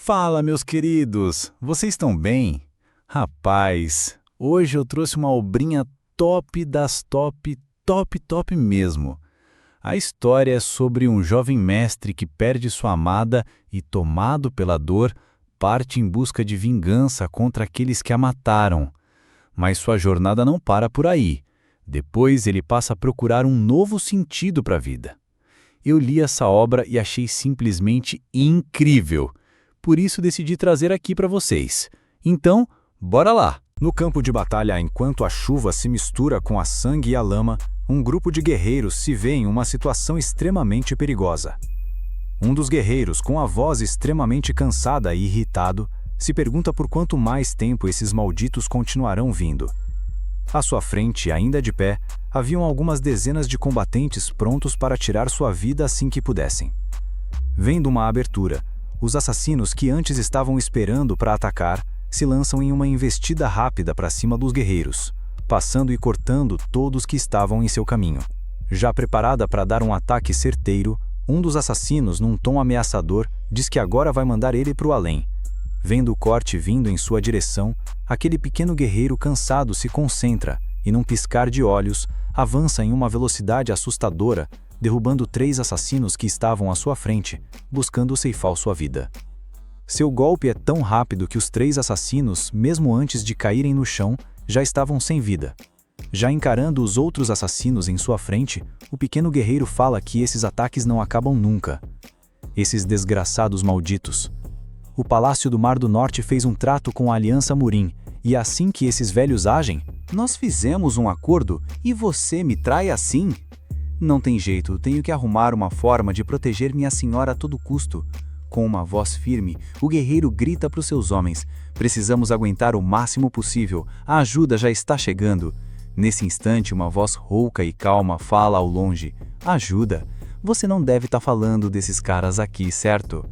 Fala, meus queridos! Vocês estão bem? Rapaz, hoje eu trouxe uma obrinha top das top, top, top mesmo. A história é sobre um jovem mestre que perde sua amada e, tomado pela dor, parte em busca de vingança contra aqueles que a mataram. Mas sua jornada não para por aí. Depois ele passa a procurar um novo sentido para a vida. Eu li essa obra e achei simplesmente incrível. Por isso decidi trazer aqui para vocês. Então, bora lá! No campo de batalha, enquanto a chuva se mistura com a sangue e a lama, um grupo de guerreiros se vê em uma situação extremamente perigosa. Um dos guerreiros, com a voz extremamente cansada e irritado, se pergunta por quanto mais tempo esses malditos continuarão vindo. À sua frente, ainda de pé, haviam algumas dezenas de combatentes prontos para tirar sua vida assim que pudessem. Vendo uma abertura, os assassinos que antes estavam esperando para atacar se lançam em uma investida rápida para cima dos guerreiros, passando e cortando todos que estavam em seu caminho. Já preparada para dar um ataque certeiro, um dos assassinos, num tom ameaçador, diz que agora vai mandar ele para o além. Vendo o corte vindo em sua direção, aquele pequeno guerreiro cansado se concentra e, num piscar de olhos, avança em uma velocidade assustadora, derrubando 3 assassinos que estavam à sua frente, buscando ceifar sua vida. Seu golpe é tão rápido que os 3 assassinos, mesmo antes de caírem no chão, já estavam sem vida. Já encarando os outros assassinos em sua frente, o pequeno guerreiro fala que esses ataques não acabam nunca. Esses desgraçados malditos. O Palácio do Mar do Norte fez um trato com a Aliança Murim, e assim que esses velhos agem, nós fizemos um acordo e você me trai assim? Não tem jeito, tenho que arrumar uma forma de proteger minha senhora a todo custo. Com uma voz firme, o guerreiro grita para os seus homens: precisamos aguentar o máximo possível, a ajuda já está chegando. Nesse instante, uma voz rouca e calma fala ao longe: ajuda, você não deve estar falando desses caras aqui, certo?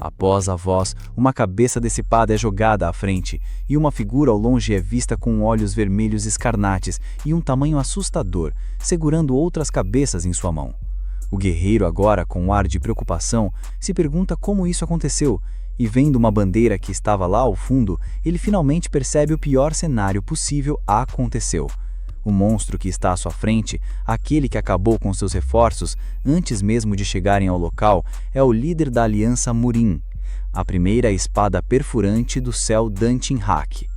Após a voz, uma cabeça decepada é jogada à frente, e uma figura ao longe é vista com olhos vermelhos escarnates e um tamanho assustador, segurando outras cabeças em sua mão. O guerreiro, agora com um ar de preocupação, se pergunta como isso aconteceu, e vendo uma bandeira que estava lá ao fundo, ele finalmente percebe o pior cenário possível aconteceu. O monstro que está à sua frente, aquele que acabou com seus reforços antes mesmo de chegarem ao local, é o líder da Aliança Murim, a primeira espada perfurante do céu Dantin-Hak.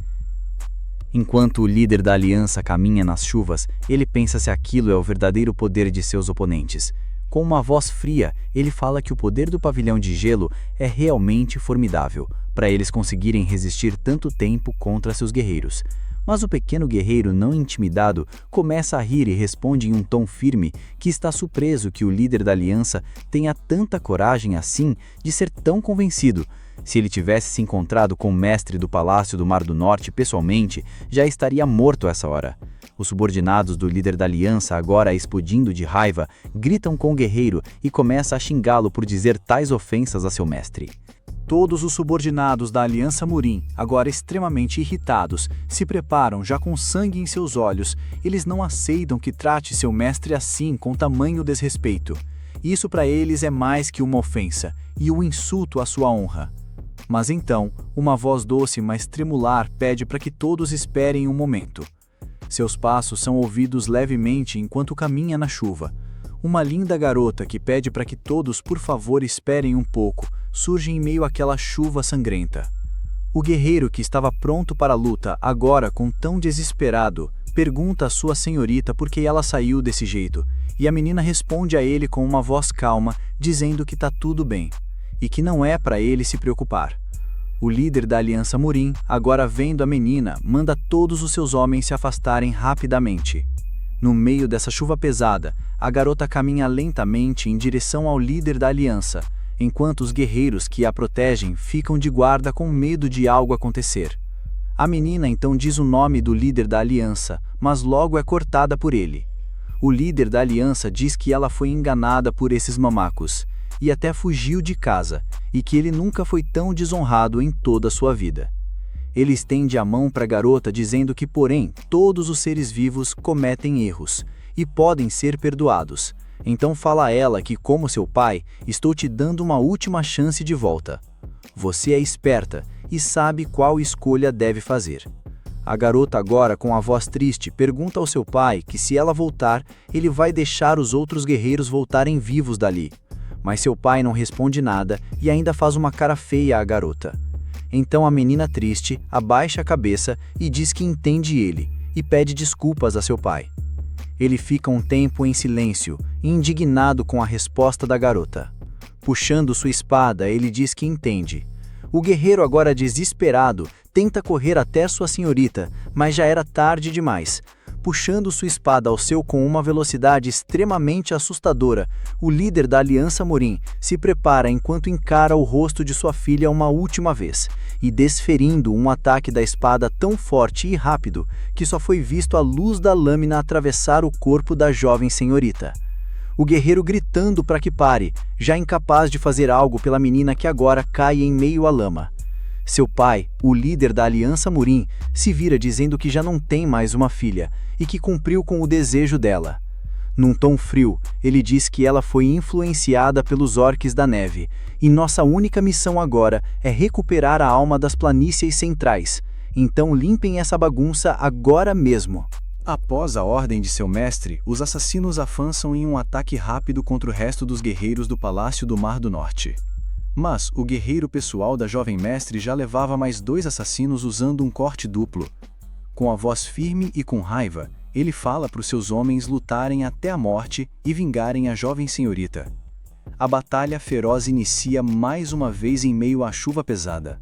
Enquanto o líder da aliança caminha nas chuvas, ele pensa se aquilo é o verdadeiro poder de seus oponentes. Com uma voz fria, ele fala que o poder do pavilhão de gelo é realmente formidável, para eles conseguirem resistir tanto tempo contra seus guerreiros. Mas o pequeno guerreiro, não intimidado, começa a rir e responde em um tom firme que está surpreso que o líder da aliança tenha tanta coragem assim de ser tão convencido. Se ele tivesse se encontrado com o mestre do Palácio do Mar do Norte pessoalmente, já estaria morto a essa hora. Os subordinados do líder da aliança, agora explodindo de raiva, gritam com o guerreiro e começam a xingá-lo por dizer tais ofensas a seu mestre. Todos os subordinados da Aliança Murim, agora extremamente irritados, se preparam já com sangue em seus olhos. Eles não aceitam que trate seu mestre assim com tamanho desrespeito. Isso para eles é mais que uma ofensa e um insulto à sua honra. Mas então, uma voz doce, mas tremular, pede para que todos esperem um momento. Seus passos são ouvidos levemente enquanto caminha na chuva. Uma linda garota que pede para que todos, por favor, esperem um pouco, surge em meio àquela chuva sangrenta. O guerreiro que estava pronto para a luta, agora com tão desesperado, pergunta à sua senhorita por que ela saiu desse jeito, e a menina responde a ele com uma voz calma, dizendo que tá tudo bem, e que não é para ele se preocupar. O líder da Aliança Murim, agora vendo a menina, manda todos os seus homens se afastarem rapidamente. No meio dessa chuva pesada, a garota caminha lentamente em direção ao líder da aliança, enquanto os guerreiros que a protegem ficam de guarda com medo de algo acontecer. A menina então diz o nome do líder da aliança, mas logo é cortada por ele. O líder da aliança diz que ela foi enganada por esses mamacos, e até fugiu de casa, e que ele nunca foi tão desonrado em toda a sua vida. Ele estende a mão para a garota dizendo que, porém, todos os seres vivos cometem erros e podem ser perdoados. Então fala a ela que, como seu pai, estou te dando uma última chance de volta. Você é esperta e sabe qual escolha deve fazer. A garota agora, com a voz triste, pergunta ao seu pai que se ela voltar, ele vai deixar os outros guerreiros voltarem vivos dali. Mas seu pai não responde nada e ainda faz uma cara feia à garota. Então a menina triste abaixa a cabeça e diz que entende ele e pede desculpas a seu pai. Ele fica um tempo em silêncio, indignado com a resposta da garota. Puxando sua espada, ele diz que entende. O guerreiro, agora desesperado, tenta correr até sua senhorita, mas já era tarde demais. Puxando sua espada ao seu com uma velocidade extremamente assustadora, o líder da Aliança Morim se prepara enquanto encara o rosto de sua filha uma última vez, e desferindo um ataque da espada tão forte e rápido que só foi visto a luz da lâmina atravessar o corpo da jovem senhorita. O guerreiro gritando para que pare, já incapaz de fazer algo pela menina que agora cai em meio à lama. Seu pai, o líder da Aliança Morim, se vira dizendo que já não tem mais uma filha e que cumpriu com o desejo dela. Num tom frio, ele diz que ela foi influenciada pelos orques da neve e nossa única missão agora é recuperar a alma das planícies centrais. Então limpem essa bagunça agora mesmo. Após a ordem de seu mestre, os assassinos avançam em um ataque rápido contra o resto dos guerreiros do Palácio do Mar do Norte. Mas o guerreiro pessoal da jovem mestre já levava mais 2 assassinos usando um corte duplo. Com a voz firme e com raiva, ele fala para os seus homens lutarem até a morte e vingarem a jovem senhorita. A batalha feroz inicia mais uma vez em meio à chuva pesada.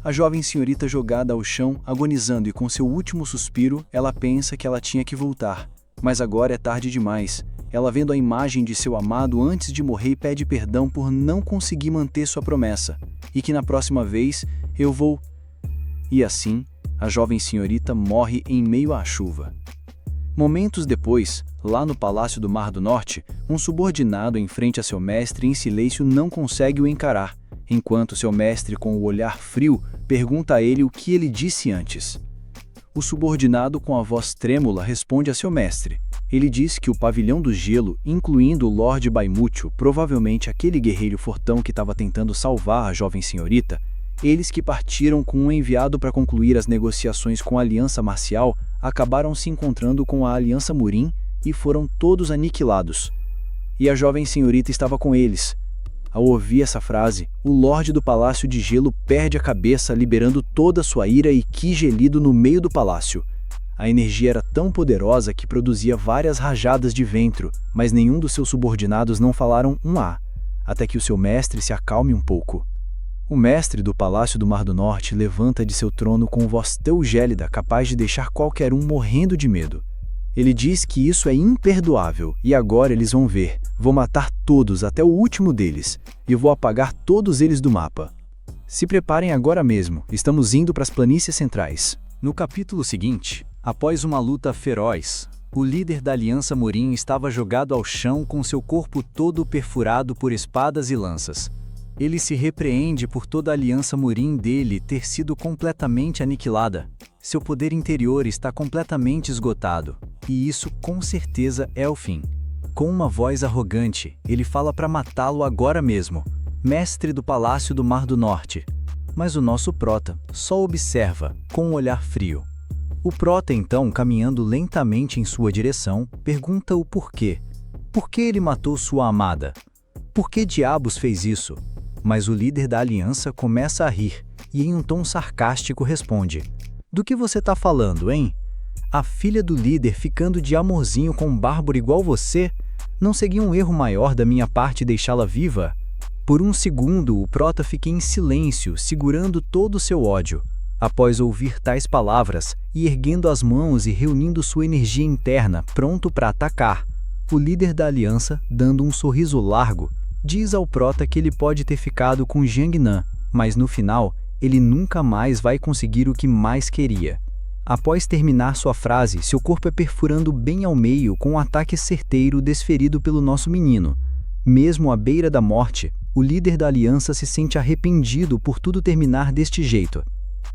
A jovem senhorita jogada ao chão, agonizando, e com seu último suspiro, ela pensa que ela tinha que voltar. Mas agora é tarde demais. Ela, vendo a imagem de seu amado antes de morrer, pede perdão por não conseguir manter sua promessa, e que na próxima vez eu vou... E assim, a jovem senhorita morre em meio à chuva. Momentos depois, lá no Palácio do Mar do Norte, um subordinado em frente a seu mestre em silêncio não consegue o encarar, enquanto seu mestre, com o olhar frio, pergunta a ele o que ele disse antes. O subordinado, com a voz trêmula, responde a seu mestre. Ele diz que o Pavilhão do Gelo, incluindo o Lord Baimúcio, provavelmente aquele guerreiro fortão que estava tentando salvar a jovem senhorita, eles que partiram com um enviado para concluir as negociações com a Aliança Marcial, acabaram se encontrando com a Aliança Morim e foram todos aniquilados. E a jovem senhorita estava com eles. Ao ouvir essa frase, o Lorde do Palácio de Gelo perde a cabeça, liberando toda sua ira e ki gelido no meio do palácio. A energia era tão poderosa que produzia várias rajadas de vento, mas nenhum dos seus subordinados não falaram um A, até que o seu mestre se acalme um pouco. O mestre do Palácio do Mar do Norte levanta de seu trono com voz tão gélida, capaz de deixar qualquer um morrendo de medo. Ele diz que isso é imperdoável, e agora eles vão ver. Vou matar todos, até o último deles, e vou apagar todos eles do mapa. Se preparem agora mesmo, estamos indo para as planícies centrais. No capítulo seguinte, após uma luta feroz, o líder da Aliança Morim estava jogado ao chão com seu corpo todo perfurado por espadas e lanças. Ele se repreende por toda a Aliança Morim dele ter sido completamente aniquilada. Seu poder interior está completamente esgotado, e isso com certeza é o fim. Com uma voz arrogante, ele fala para matá-lo agora mesmo, mestre do Palácio do Mar do Norte. Mas o nosso prota só observa, com um olhar frio. O prota, então, caminhando lentamente em sua direção, pergunta o porquê. Por que ele matou sua amada? Por que diabos fez isso? Mas o líder da aliança começa a rir e, em um tom sarcástico, responde: "Do que você tá falando, hein? A filha do líder ficando de amorzinho com um bárbaro igual você? Não seria um erro maior da minha parte deixá-la viva?" Por um segundo, o prota fica em silêncio, segurando todo o seu ódio. Após ouvir tais palavras, e erguendo as mãos e reunindo sua energia interna, pronto para atacar, o líder da aliança, dando um sorriso largo, diz ao prota que ele pode ter ficado com Jiang Nan, mas no final, ele nunca mais vai conseguir o que mais queria. Após terminar sua frase, seu corpo é perfurando bem ao meio com um ataque certeiro desferido pelo nosso menino. Mesmo à beira da morte, o líder da aliança se sente arrependido por tudo terminar deste jeito.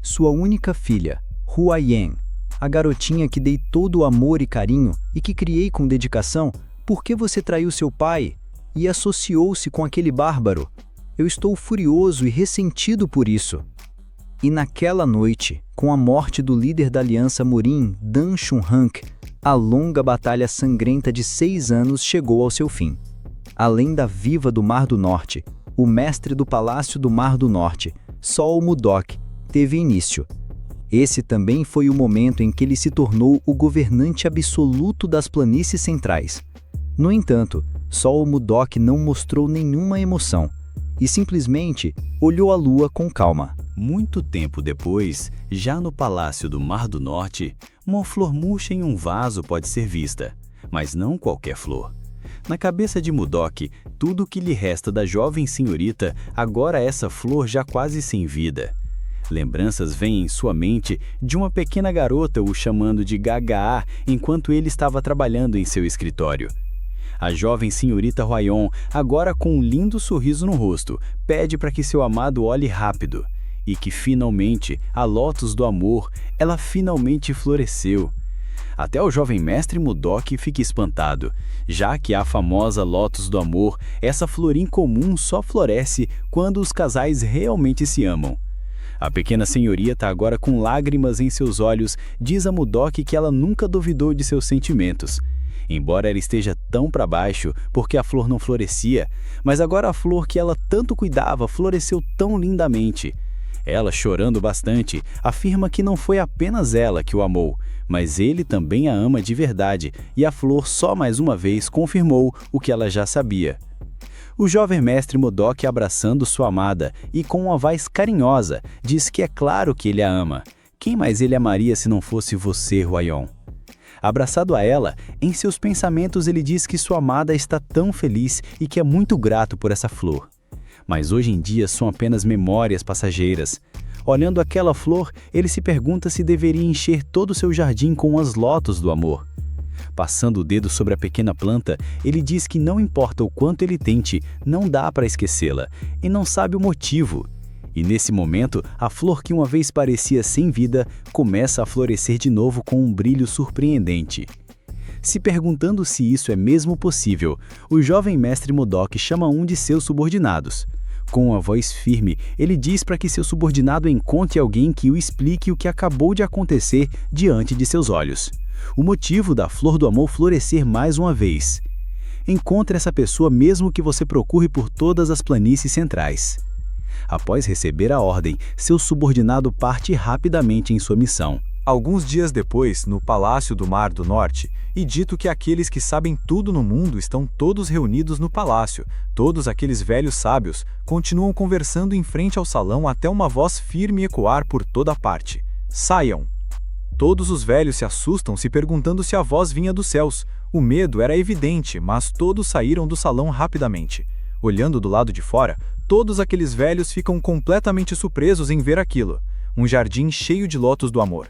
Sua única filha, Hua Yan, a garotinha que dei todo o amor e carinho e que criei com dedicação, por que você traiu seu pai e associou-se com aquele bárbaro? Eu estou furioso e ressentido por isso. E naquela noite, com a morte do líder da Aliança Morim, Dan Shunhank, a longa batalha sangrenta de 6 anos chegou ao seu fim. Além da Viva do Mar do Norte, o mestre do Palácio do Mar do Norte, Sol Mudok, teve início. Esse também foi o momento em que ele se tornou o governante absoluto das planícies centrais. No entanto, Sol Mudok não mostrou nenhuma emoção e simplesmente olhou a lua com calma. Muito tempo depois, já no Palácio do Mar do Norte, uma flor murcha em um vaso pode ser vista, mas não qualquer flor. Na cabeça de Mudok, tudo o que lhe resta da jovem senhorita agora é essa flor já quase sem vida. Lembranças vêm em sua mente de uma pequena garota o chamando de Gaga enquanto ele estava trabalhando em seu escritório. A jovem senhorita Huayon, agora com um lindo sorriso no rosto, pede para que seu amado olhe rápido. E que finalmente, a lótus do amor, ela finalmente floresceu. Até o jovem mestre Mudok fica espantado, já que a famosa lótus do amor, essa flor incomum só floresce quando os casais realmente se amam. A pequena senhorita, agora com lágrimas em seus olhos, diz a Mudok que ela nunca duvidou de seus sentimentos. Embora ela esteja tão para baixo porque a flor não florescia, mas agora a flor que ela tanto cuidava floresceu tão lindamente. Ela, chorando bastante, afirma que não foi apenas ela que o amou, mas ele também a ama de verdade, e a flor só mais uma vez confirmou o que ela já sabia. O jovem mestre Mudok, abraçando sua amada e com uma voz carinhosa, diz que é claro que ele a ama. Quem mais ele amaria se não fosse você, Huayon? Abraçado a ela, em seus pensamentos ele diz que sua amada está tão feliz e que é muito grato por essa flor. Mas hoje em dia são apenas memórias passageiras. Olhando aquela flor, ele se pergunta se deveria encher todo o seu jardim com as lótus do amor. Passando o dedo sobre a pequena planta, ele diz que não importa o quanto ele tente, não dá para esquecê-la, e não sabe o motivo. E nesse momento, a flor que uma vez parecia sem vida, começa a florescer de novo com um brilho surpreendente. Se perguntando se isso é mesmo possível, o jovem mestre Mudok chama um de seus subordinados. Com uma voz firme, ele diz para que seu subordinado encontre alguém que o explique o que acabou de acontecer diante de seus olhos. O motivo da flor do amor florescer mais uma vez. Encontre essa pessoa mesmo que você procure por todas as planícies centrais. Após receber a ordem, seu subordinado parte rapidamente em sua missão. Alguns dias depois, no Palácio do Mar do Norte, e dito que aqueles que sabem tudo no mundo estão todos reunidos no palácio, todos aqueles velhos sábios continuam conversando em frente ao salão até uma voz firme ecoar por toda parte. Saiam! Todos os velhos se assustam, se perguntando se a voz vinha dos céus. O medo era evidente, mas todos saíram do salão rapidamente. Olhando do lado de fora, todos aqueles velhos ficam completamente surpresos em ver aquilo. Um jardim cheio de lótus do amor.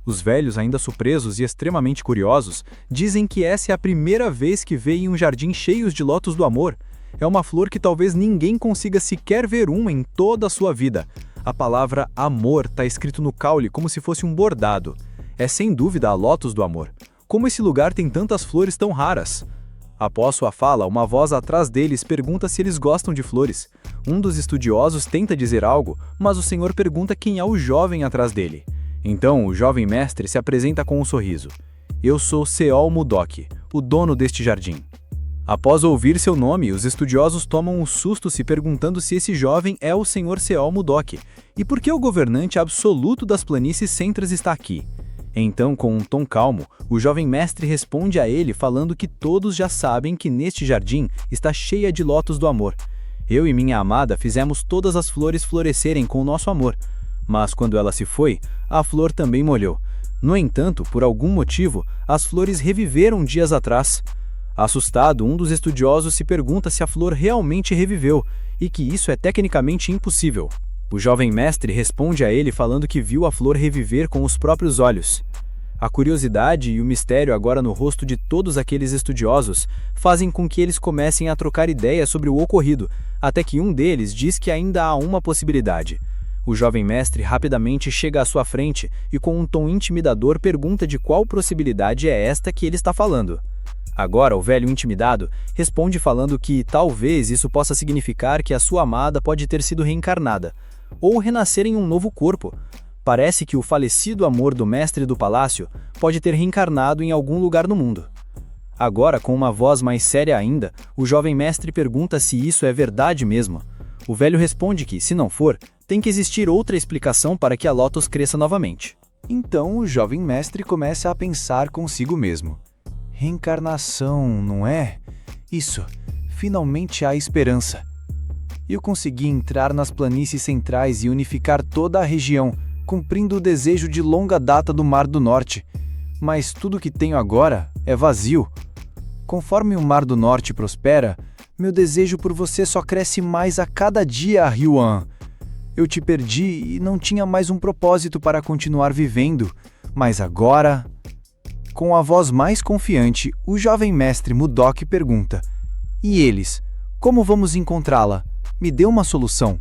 Os velhos, ainda surpresos e extremamente curiosos, dizem que essa é a primeira vez que veem um jardim cheio de lótus do amor. É uma flor que talvez ninguém consiga sequer ver em toda a sua vida. A palavra amor está escrito no caule como se fosse um bordado. É sem dúvida a lótus do amor. Como esse lugar tem tantas flores tão raras? Após sua fala, uma voz atrás deles pergunta se eles gostam de flores. Um dos estudiosos tenta dizer algo, mas o senhor pergunta quem é o jovem atrás dele. Então, o jovem mestre se apresenta com um sorriso. Eu sou Seol Mudok, o dono deste jardim. Após ouvir seu nome, os estudiosos tomam um susto se perguntando se esse jovem é o senhor Seol Mudok e por que o governante absoluto das planícies centrais está aqui. Então, com um tom calmo, o jovem mestre responde a ele falando que todos já sabem que neste jardim está cheia de lótus do amor. Eu e minha amada fizemos todas as flores florescerem com o nosso amor. Mas quando ela se foi, a flor também molhou. No entanto, por algum motivo, as flores reviveram dias atrás. Assustado, um dos estudiosos se pergunta se a flor realmente reviveu, e que isso é tecnicamente impossível. O jovem mestre responde a ele falando que viu a flor reviver com os próprios olhos. A curiosidade e o mistério agora no rosto de todos aqueles estudiosos fazem com que eles comecem a trocar ideias sobre o ocorrido, até que um deles diz que ainda há uma possibilidade. O jovem mestre rapidamente chega à sua frente e com um tom intimidador pergunta de qual possibilidade é esta que ele está falando. Agora, o velho intimidado responde falando que talvez isso possa significar que a sua amada pode ter sido reencarnada, ou renascer em um novo corpo. Parece que o falecido amor do mestre do palácio pode ter reencarnado em algum lugar no mundo. Agora, com uma voz mais séria ainda, o jovem mestre pergunta se isso é verdade mesmo. O velho responde que, se não for, tem que existir outra explicação para que a Lotus cresça novamente. Então o jovem mestre começa a pensar consigo mesmo. Reencarnação, não é? Isso, finalmente há esperança. Eu consegui entrar nas planícies centrais e unificar toda a região, cumprindo o desejo de longa data do Mar do Norte. Mas tudo que tenho agora é vazio. Conforme o Mar do Norte prospera, meu desejo por você só cresce mais a cada dia, Ryuan. Eu te perdi e não tinha mais um propósito para continuar vivendo, mas agora... Com a voz mais confiante, o jovem mestre Mudok pergunta: E eles? Como vamos encontrá-la? Me dê uma solução.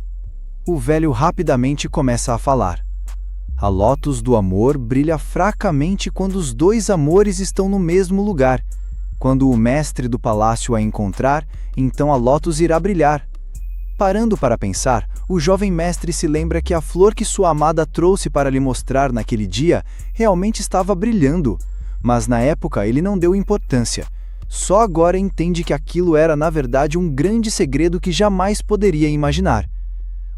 O velho rapidamente começa a falar. A Lotus do amor brilha fracamente quando os dois amores estão no mesmo lugar. Quando o mestre do palácio a encontrar, então a Lotus irá brilhar. Parando para pensar, o jovem mestre se lembra que a flor que sua amada trouxe para lhe mostrar naquele dia realmente estava brilhando. Mas na época ele não deu importância. Só agora entende que aquilo era na verdade um grande segredo que jamais poderia imaginar.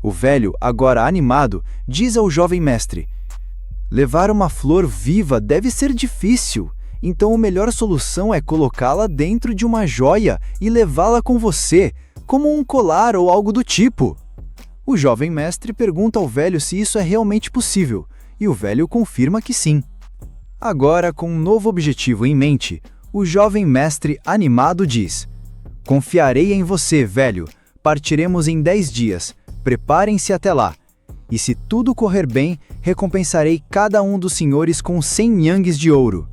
O velho, agora animado, diz ao jovem mestre: levar uma flor viva deve ser difícil, então a melhor solução é colocá-la dentro de uma joia e levá-la com você, como um colar ou algo do tipo. O jovem mestre pergunta ao velho se isso é realmente possível, e o velho confirma que sim. Agora, com um novo objetivo em mente, o jovem mestre animado diz: confiarei em você, velho. Partiremos em 10 dias. Preparem-se até lá. E se tudo correr bem, recompensarei cada um dos senhores com 100 yangues de ouro.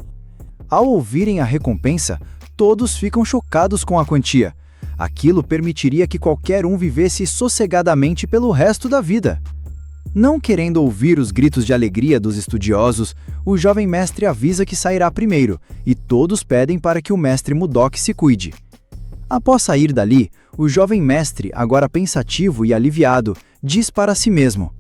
Ao ouvirem a recompensa, todos ficam chocados com a quantia. Aquilo permitiria que qualquer um vivesse sossegadamente pelo resto da vida. Não querendo ouvir os gritos de alegria dos estudiosos, o jovem mestre avisa que sairá primeiro, e todos pedem para que o mestre Mudok se cuide. Após sair dali, o jovem mestre, agora pensativo e aliviado, diz para si mesmo: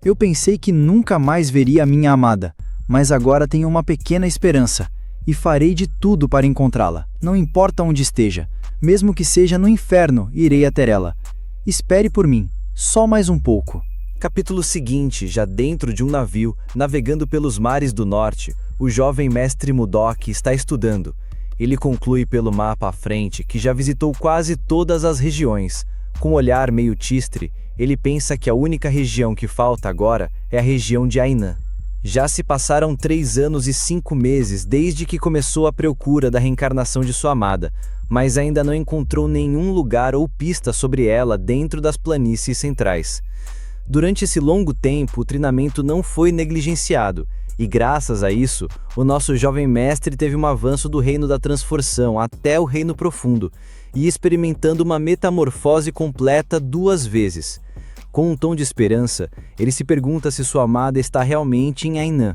eu pensei que nunca mais veria a minha amada, mas agora tenho uma pequena esperança, e farei de tudo para encontrá-la, não importa onde esteja, mesmo que seja no inferno, irei até ela. Espere por mim, só mais um pouco. Capítulo seguinte, já dentro de um navio, navegando pelos mares do norte, o jovem mestre Mudok está estudando. Ele conclui pelo mapa à frente que já visitou quase todas as regiões. Com um olhar meio tistre, ele pensa que a única região que falta agora é a região de Ainã. Já se passaram 3 anos e 5 meses desde que começou a procura da reencarnação de sua amada, mas ainda não encontrou nenhum lugar ou pista sobre ela dentro das planícies centrais. Durante esse longo tempo, o treinamento não foi negligenciado, e graças a isso, o nosso jovem mestre teve um avanço do reino da transformação até o reino profundo, e experimentando uma metamorfose completa 2 vezes. Com um tom de esperança, ele se pergunta se sua amada está realmente em Ainã.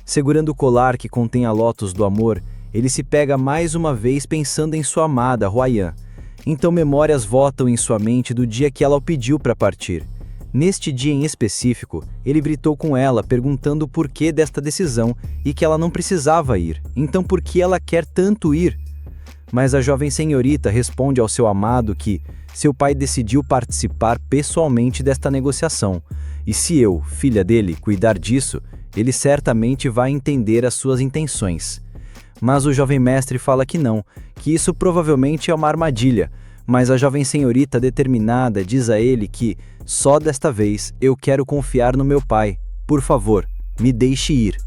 Segurando o colar que contém a Lotus do amor, ele se pega mais uma vez pensando em sua amada, Huaiyan. Então memórias voltam em sua mente do dia que ela o pediu para partir. Neste dia em específico, ele gritou com ela perguntando o porquê desta decisão e que ela não precisava ir, então por que ela quer tanto ir? Mas a jovem senhorita responde ao seu amado que seu pai decidiu participar pessoalmente desta negociação, e se eu, filha dele, cuidar disso, ele certamente vai entender as suas intenções. Mas o jovem mestre fala que não, que isso provavelmente é uma armadilha, mas a jovem senhorita determinada diz a ele que, só desta vez, eu quero confiar no meu pai. Por favor, me deixe ir.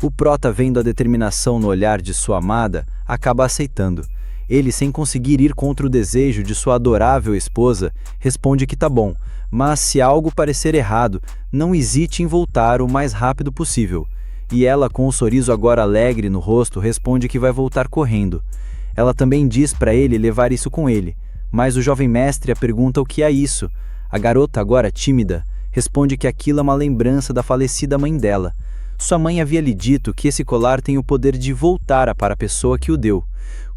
O prota, vendo a determinação no olhar de sua amada, acaba aceitando. Ele, sem conseguir ir contra o desejo de sua adorável esposa, responde que tá bom, mas se algo parecer errado, não hesite em voltar o mais rápido possível. E ela, com um sorriso agora alegre no rosto, responde que vai voltar correndo. Ela também diz para ele levar isso com ele, mas o jovem mestre a pergunta o que é isso. A garota, agora tímida, responde que aquilo é uma lembrança da falecida mãe dela. Sua mãe havia lhe dito que esse colar tem o poder de voltar para a pessoa que o deu.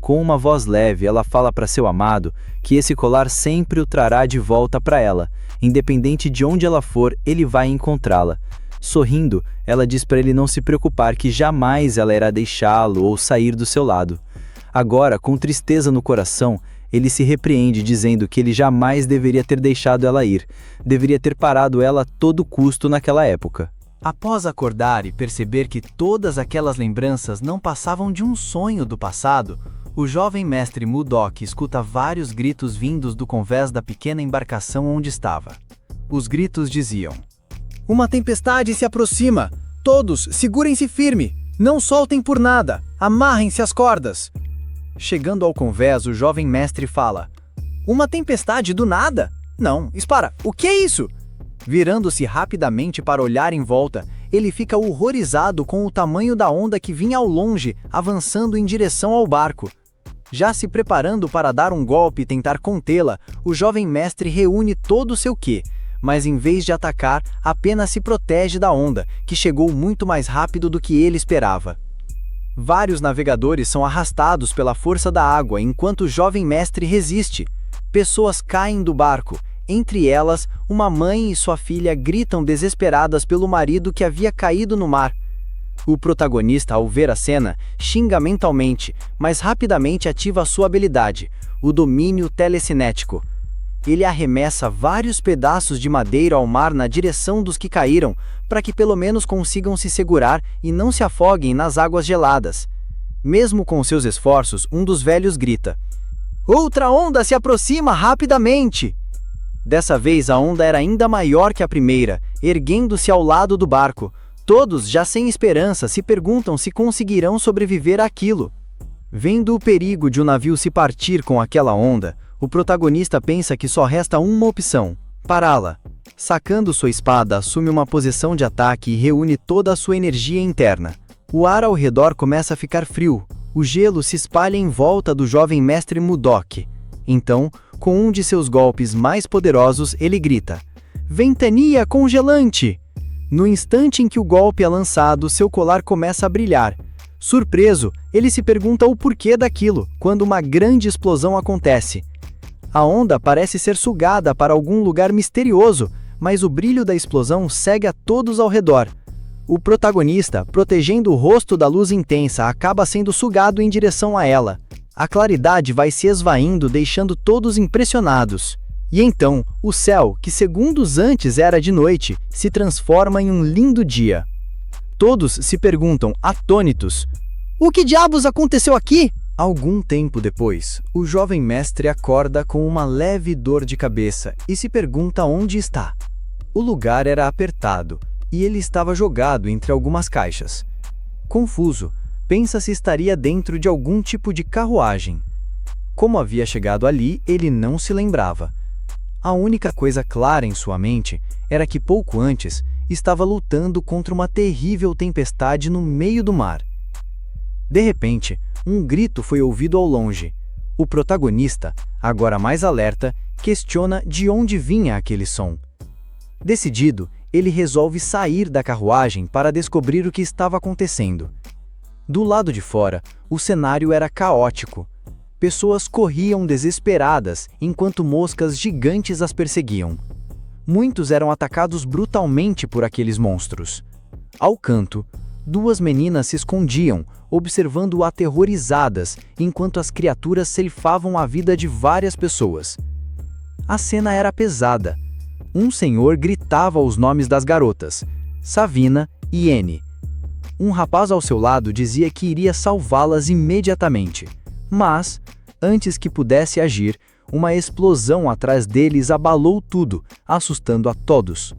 Com uma voz leve, ela fala para seu amado que esse colar sempre o trará de volta para ela. Independente de onde ela for, ele vai encontrá-la. Sorrindo, ela diz para ele não se preocupar, que jamais ela irá deixá-lo ou sair do seu lado. Agora, com tristeza no coração, ele se repreende, dizendo que ele jamais deveria ter deixado ela ir. Deveria ter parado ela a todo custo naquela época. Após acordar e perceber que todas aquelas lembranças não passavam de um sonho do passado, o jovem mestre Mudok escuta vários gritos vindos do convés da pequena embarcação onde estava. Os gritos diziam: "Uma tempestade se aproxima! Todos, segurem-se firme! Não soltem por nada! Amarrem-se às cordas!" Chegando ao convés, o jovem mestre fala: "Uma tempestade do nada? Não, espera, o que é isso?" Virando-se rapidamente para olhar em volta, ele fica horrorizado com o tamanho da onda que vinha ao longe, avançando em direção ao barco. Já se preparando para dar um golpe e tentar contê-la, o jovem mestre reúne todo o seu quê, mas em vez de atacar, apenas se protege da onda, que chegou muito mais rápido do que ele esperava. Vários navegadores são arrastados pela força da água enquanto o jovem mestre resiste. Pessoas caem do barco. Entre elas, uma mãe e sua filha gritam desesperadas pelo marido que havia caído no mar. O protagonista, ao ver a cena, xinga mentalmente, mas rapidamente ativa sua habilidade, o domínio telecinético. Ele arremessa vários pedaços de madeira ao mar na direção dos que caíram, para que pelo menos consigam se segurar e não se afoguem nas águas geladas. Mesmo com seus esforços, um dos velhos grita: "Outra onda se aproxima rapidamente!" Dessa vez a onda era ainda maior que a primeira, erguendo-se ao lado do barco. Todos, já sem esperança, se perguntam se conseguirão sobreviver àquilo. Vendo o perigo de o navio se partir com aquela onda, o protagonista pensa que só resta uma opção: pará-la. Sacando sua espada, assume uma posição de ataque e reúne toda a sua energia interna. O ar ao redor começa a ficar frio. O gelo se espalha em volta do jovem mestre Mudok. Então, com um de seus golpes mais poderosos, ele grita: "Ventania congelante!" No instante em que o golpe é lançado, seu colar começa a brilhar. Surpreso, ele se pergunta o porquê daquilo, quando uma grande explosão acontece. A onda parece ser sugada para algum lugar misterioso, mas o brilho da explosão segue a todos ao redor. O protagonista, protegendo o rosto da luz intensa, acaba sendo sugado em direção a ela. A claridade vai se esvaindo, deixando todos impressionados. E então, o céu, que segundos antes era de noite, se transforma em um lindo dia. Todos se perguntam, atônitos: "O que diabos aconteceu aqui?" Algum tempo depois, o jovem mestre acorda com uma leve dor de cabeça e se pergunta onde está. O lugar era apertado e ele estava jogado entre algumas caixas. Confuso, pensa se estaria dentro de algum tipo de carruagem. Como havia chegado ali, ele não se lembrava. A única coisa clara em sua mente era que pouco antes estava lutando contra uma terrível tempestade no meio do mar. De repente, um grito foi ouvido ao longe. O protagonista, agora mais alerta, questiona de onde vinha aquele som. Decidido, ele resolve sair da carruagem para descobrir o que estava acontecendo. Do lado de fora, o cenário era caótico. Pessoas corriam desesperadas, enquanto moscas gigantes as perseguiam. Muitos eram atacados brutalmente por aqueles monstros. Ao canto, duas meninas se escondiam, observando aterrorizadas, enquanto as criaturas ceifavam a vida de várias pessoas. A cena era pesada. Um senhor gritava os nomes das garotas, Savina e Annie. Um rapaz ao seu lado dizia que iria salvá-las imediatamente. Mas, antes que pudesse agir, uma explosão atrás deles abalou tudo, assustando a todos.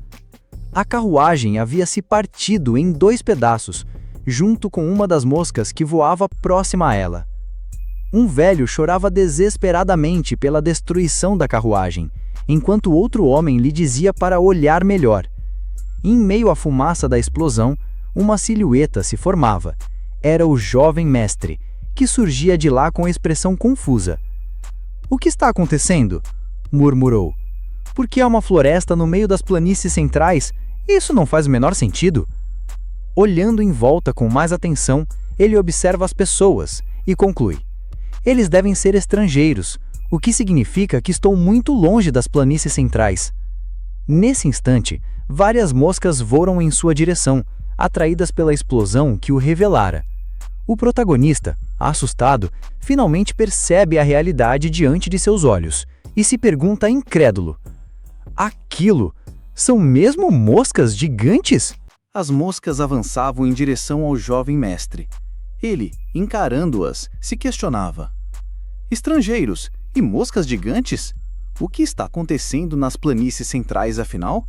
A carruagem havia se partido em 2 pedaços, junto com uma das moscas que voava próxima a ela. Um velho chorava desesperadamente pela destruição da carruagem, enquanto outro homem lhe dizia para olhar melhor. Em meio à fumaça da explosão, uma silhueta se formava. Era o jovem mestre, que surgia de lá com a expressão confusa. "O que está acontecendo?" murmurou. "Por que há uma floresta no meio das planícies centrais? Isso não faz o menor sentido." Olhando em volta com mais atenção, ele observa as pessoas e conclui: Eles devem ser estrangeiros, o que significa que estou muito longe das planícies centrais. Nesse instante, várias moscas voam em sua direção, atraídas pela explosão que o revelara. O protagonista, assustado, finalmente percebe a realidade diante de seus olhos e se pergunta incrédulo: aquilo são mesmo moscas gigantes? As moscas avançavam em direção ao jovem mestre. Ele, encarando-as, se questionava: estrangeiros e moscas gigantes? O que está acontecendo nas planícies centrais, afinal?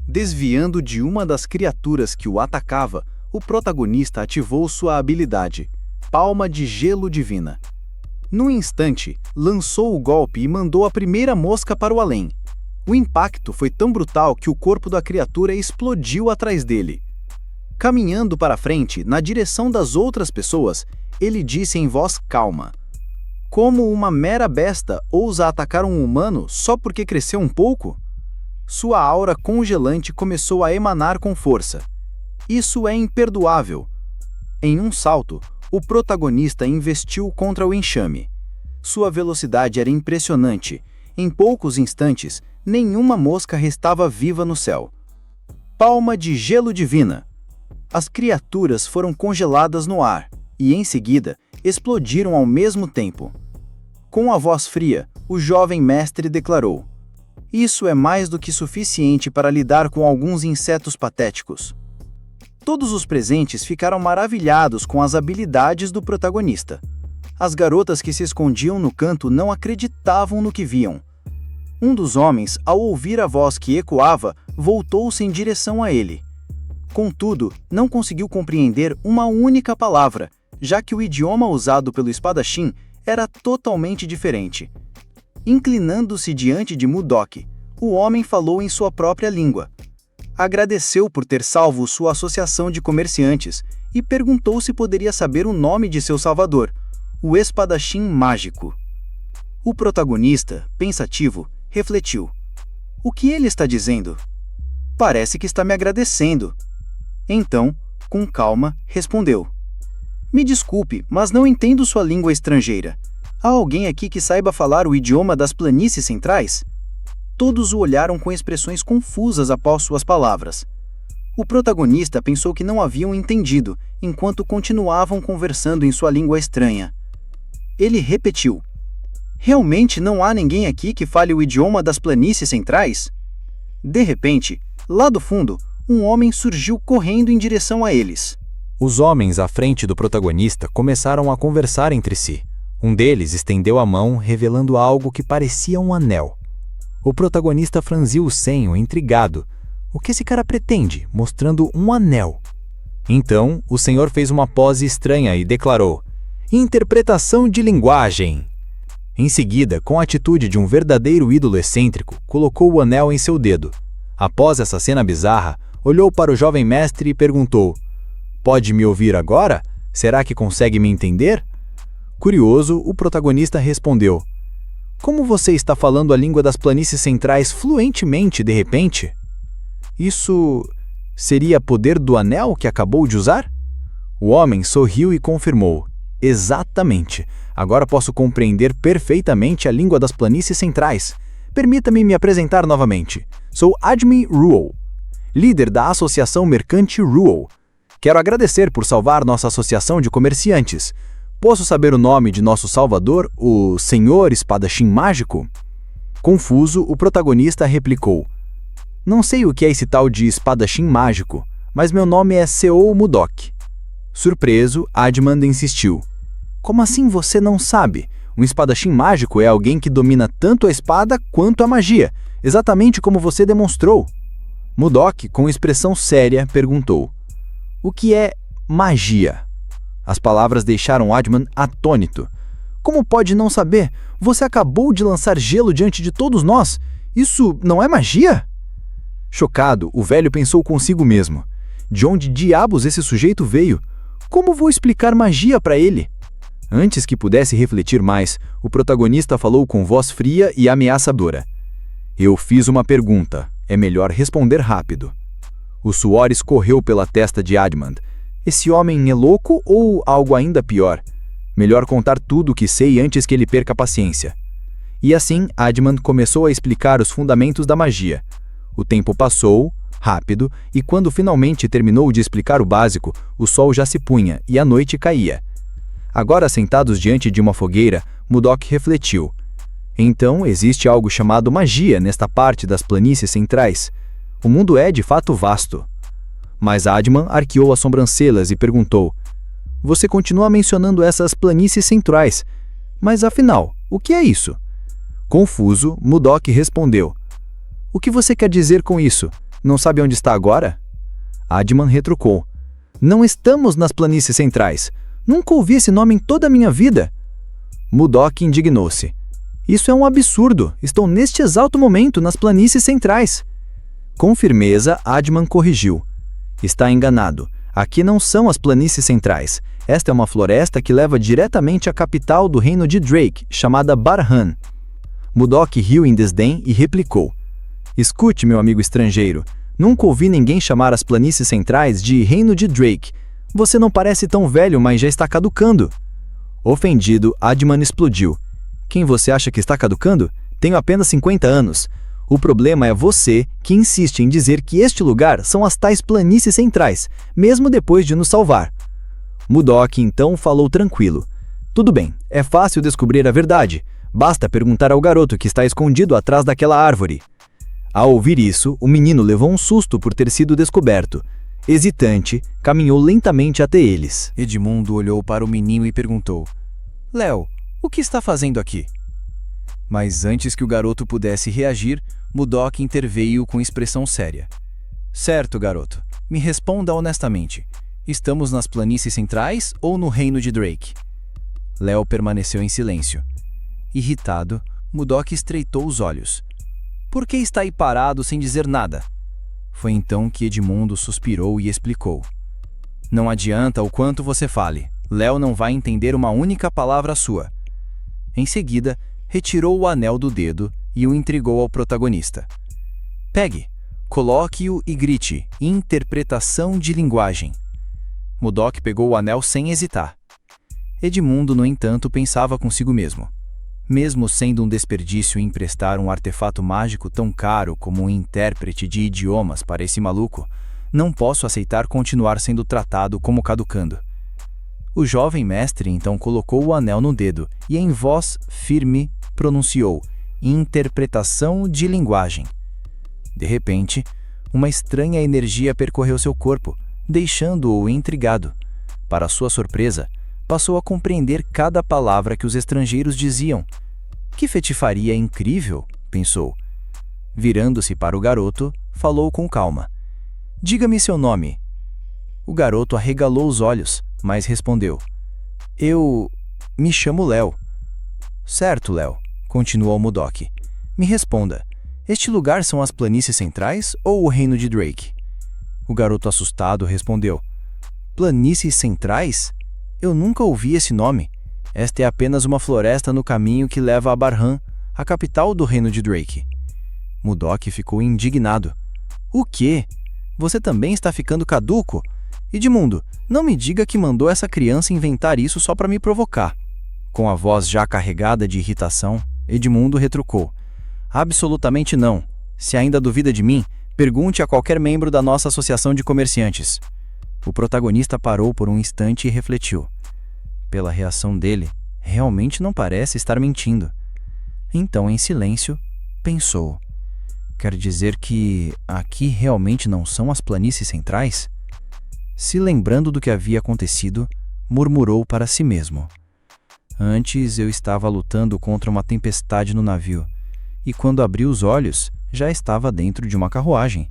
Desviando de uma das criaturas que o atacava, o protagonista ativou sua habilidade, Palma de Gelo Divina. Num instante, lançou o golpe e mandou a primeira mosca para o além. O impacto foi tão brutal que o corpo da criatura explodiu atrás dele. Caminhando para frente, na direção das outras pessoas, ele disse em voz calma: como uma mera besta ousa atacar um humano só porque cresceu um pouco? Sua aura congelante começou a emanar com força. Isso é imperdoável. Em um salto, o protagonista investiu contra o enxame. Sua velocidade era impressionante. Em poucos instantes, nenhuma mosca restava viva no céu. Palma de Gelo Divina. As criaturas foram congeladas no ar e, em seguida, explodiram ao mesmo tempo. Com a voz fria, o jovem mestre declarou: isso é mais do que suficiente para lidar com alguns insetos patéticos. Todos os presentes ficaram maravilhados com as habilidades do protagonista. As garotas que se escondiam no canto não acreditavam no que viam. Um dos homens, ao ouvir a voz que ecoava, voltou-se em direção a ele. Contudo, não conseguiu compreender uma única palavra, já que o idioma usado pelo espadachim era totalmente diferente. Inclinando-se diante de Mudok, o homem falou em sua própria língua. Agradeceu por ter salvo sua associação de comerciantes e perguntou se poderia saber o nome de seu salvador, o espadachim mágico. O protagonista, pensativo, refletiu: o que ele está dizendo? Parece que está me agradecendo. Então, com calma, respondeu: me desculpe, mas não entendo sua língua estrangeira. Há alguém aqui que saiba falar o idioma das planícies centrais? Todos o olharam com expressões confusas após suas palavras. O protagonista pensou que não haviam entendido, enquanto continuavam conversando em sua língua estranha. Ele repetiu: realmente não há ninguém aqui que fale o idioma das planícies centrais? De repente, lá do fundo, um homem surgiu correndo em direção a eles. Os homens à frente do protagonista começaram a conversar entre si. Um deles estendeu a mão, revelando algo que parecia um anel. O protagonista franziu o senho, intrigado. O que esse cara pretende, mostrando um anel? Então, o senhor fez uma pose estranha e declarou: interpretação de linguagem. Em seguida, com a atitude de um verdadeiro ídolo excêntrico, colocou o anel em seu dedo. Após essa cena bizarra, olhou para o jovem mestre e perguntou: pode me ouvir agora? Será que consegue me entender? Curioso, o protagonista respondeu: como você está falando a língua das planícies centrais fluentemente de repente? Isso seria poder do anel que acabou de usar? O homem sorriu e confirmou: exatamente. Agora posso compreender perfeitamente a língua das planícies centrais. Permita-me me apresentar novamente. Sou Admi Ruol, líder da Associação Mercante Ruol. Quero agradecer por salvar nossa associação de comerciantes. Posso saber o nome de nosso salvador, o Senhor Espadachim Mágico? Confuso, o protagonista replicou: não sei o que é esse tal de espadachim mágico, mas meu nome é Seou Mudok. Surpreso, Admand insistiu: como assim você não sabe? Um espadachim mágico é alguém que domina tanto a espada quanto a magia, exatamente como você demonstrou. Mudok, com expressão séria, perguntou: o que é magia? As palavras deixaram Admand atônito. Como pode não saber? Você acabou de lançar gelo diante de todos nós. Isso não é magia? Chocado, o velho pensou consigo mesmo: de onde diabos esse sujeito veio? Como vou explicar magia para ele? Antes que pudesse refletir mais, o protagonista falou com voz fria e ameaçadora: eu fiz uma pergunta. É melhor responder rápido. O suor escorreu pela testa de Admand. Esse homem é louco ou algo ainda pior? Melhor contar tudo o que sei antes que ele perca a paciência. E assim, Adman começou a explicar os fundamentos da magia. O tempo passou, rápido, e quando finalmente terminou de explicar o básico, o sol já se punha e a noite caía. Agora sentados diante de uma fogueira, Mudok refletiu. Então, existe algo chamado magia nesta parte das planícies centrais. O mundo é de fato vasto. Mas Adman arqueou as sobrancelhas e perguntou: Você continua mencionando essas planícies centrais, mas afinal, o que é isso? Confuso, Mudok respondeu: O que você quer dizer com isso? Não sabe onde está agora? Adman retrucou: Não estamos nas planícies centrais. Nunca ouvi esse nome em toda a minha vida. Mudok indignou-se. Isso é um absurdo. Estou neste exato momento nas planícies centrais. Com firmeza, Adman corrigiu. Está enganado. Aqui não são as planícies centrais. Esta é uma floresta que leva diretamente à capital do reino de Drake, chamada Barhan. Mudok riu em desdém e replicou: Escute, meu amigo estrangeiro. Nunca ouvi ninguém chamar as planícies centrais de reino de Drake. Você não parece tão velho, mas já está caducando. Ofendido, Adman explodiu. Quem você acha que está caducando? Tenho apenas 50 anos. O problema é você que insiste em dizer que este lugar são as tais planícies centrais, mesmo depois de nos salvar. Mudok então falou tranquilo. Tudo bem, é fácil descobrir a verdade. Basta perguntar ao garoto que está escondido atrás daquela árvore. Ao ouvir isso, o menino levou um susto por ter sido descoberto. Hesitante, caminhou lentamente até eles. Edmundo olhou para o menino e perguntou: Léo, o que está fazendo aqui? Mas antes que o garoto pudesse reagir, Mudok interveio com expressão séria. Certo, garoto. Me responda honestamente. Estamos nas planícies centrais ou no reino de Drake? Léo permaneceu em silêncio. Irritado, Mudok estreitou os olhos. Por que está aí parado sem dizer nada? Foi então que Edmundo suspirou e explicou. Não adianta o quanto você fale. Léo não vai entender uma única palavra sua. Em seguida, retirou o anel do dedo e o entregou ao protagonista. Pegue, coloque-o e grite: interpretação de linguagem. Mudok pegou o anel sem hesitar. Edmundo, no entanto, pensava consigo mesmo. Mesmo sendo um desperdício emprestar um artefato mágico tão caro como um intérprete de idiomas para esse maluco, não posso aceitar continuar sendo tratado como caducando. O jovem mestre então colocou o anel no dedo e em voz firme pronunciou: interpretação de linguagem. De repente, uma estranha energia percorreu seu corpo, deixando-o intrigado. Para sua surpresa, passou a compreender cada palavra que os estrangeiros diziam. Que fetifaria incrível, pensou. Virando-se para o garoto, falou com calma. Diga-me seu nome. O garoto arregalou os olhos, mas respondeu. Eu me chamo Léo. Certo, Léo, continuou Mudok. Me responda, este lugar são as planícies centrais ou o reino de Drake? O garoto assustado respondeu. Planícies centrais? Eu nunca ouvi esse nome. Esta é apenas uma floresta no caminho que leva a Barhan, a capital do reino de Drake. Mudok ficou indignado. O quê? Você também está ficando caduco? Edmundo, não me diga que mandou essa criança inventar isso só para me provocar. Com a voz já carregada de irritação, Edmundo retrucou. Absolutamente não. Se ainda duvida de mim, pergunte a qualquer membro da nossa associação de comerciantes. O protagonista parou por um instante e refletiu. Pela reação dele, realmente não parece estar mentindo. Então, em silêncio, pensou. Quer dizer que aqui realmente não são as planícies centrais? Se lembrando do que havia acontecido, murmurou para si mesmo. Antes eu estava lutando contra uma tempestade no navio, e quando abri os olhos, já estava dentro de uma carruagem.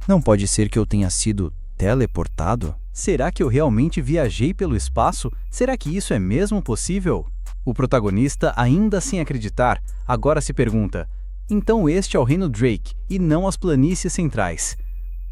Não pode ser que eu tenha sido teleportado? Será que eu realmente viajei pelo espaço? Será que isso é mesmo possível? O protagonista, ainda sem acreditar, agora se pergunta: então este é o reino Drake e não as planícies centrais.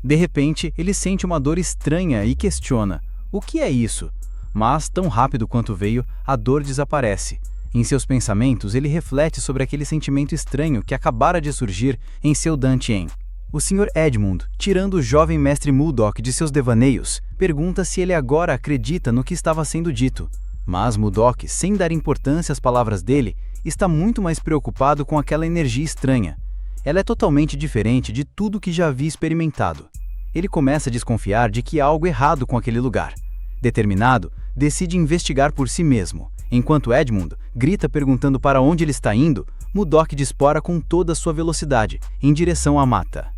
De repente, ele sente uma dor estranha e questiona: o que é isso? Mas, tão rápido quanto veio, a dor desaparece. Em seus pensamentos, ele reflete sobre aquele sentimento estranho que acabara de surgir em seu Dantien. O Sr. Edmund, tirando o jovem mestre Mudok de seus devaneios, pergunta se ele agora acredita no que estava sendo dito. Mas Mudok, sem dar importância às palavras dele, está muito mais preocupado com aquela energia estranha. Ela é totalmente diferente de tudo que já havia experimentado. Ele começa a desconfiar de que há algo errado com aquele lugar. Determinado, decide investigar por si mesmo. Enquanto Edmund grita perguntando para onde ele está indo, Mudok dispara com toda a sua velocidade, em direção à mata.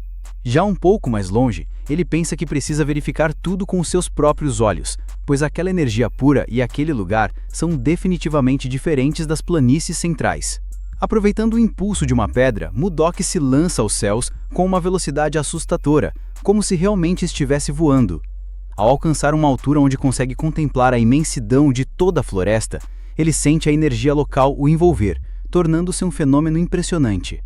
Já um pouco mais longe, ele pensa que precisa verificar tudo com os seus próprios olhos, pois aquela energia pura e aquele lugar são definitivamente diferentes das planícies centrais. Aproveitando o impulso de uma pedra, Mudok se lança aos céus com uma velocidade assustadora, como se realmente estivesse voando. Ao alcançar uma altura onde consegue contemplar a imensidão de toda a floresta, ele sente a energia local o envolver, tornando-se um fenômeno impressionante.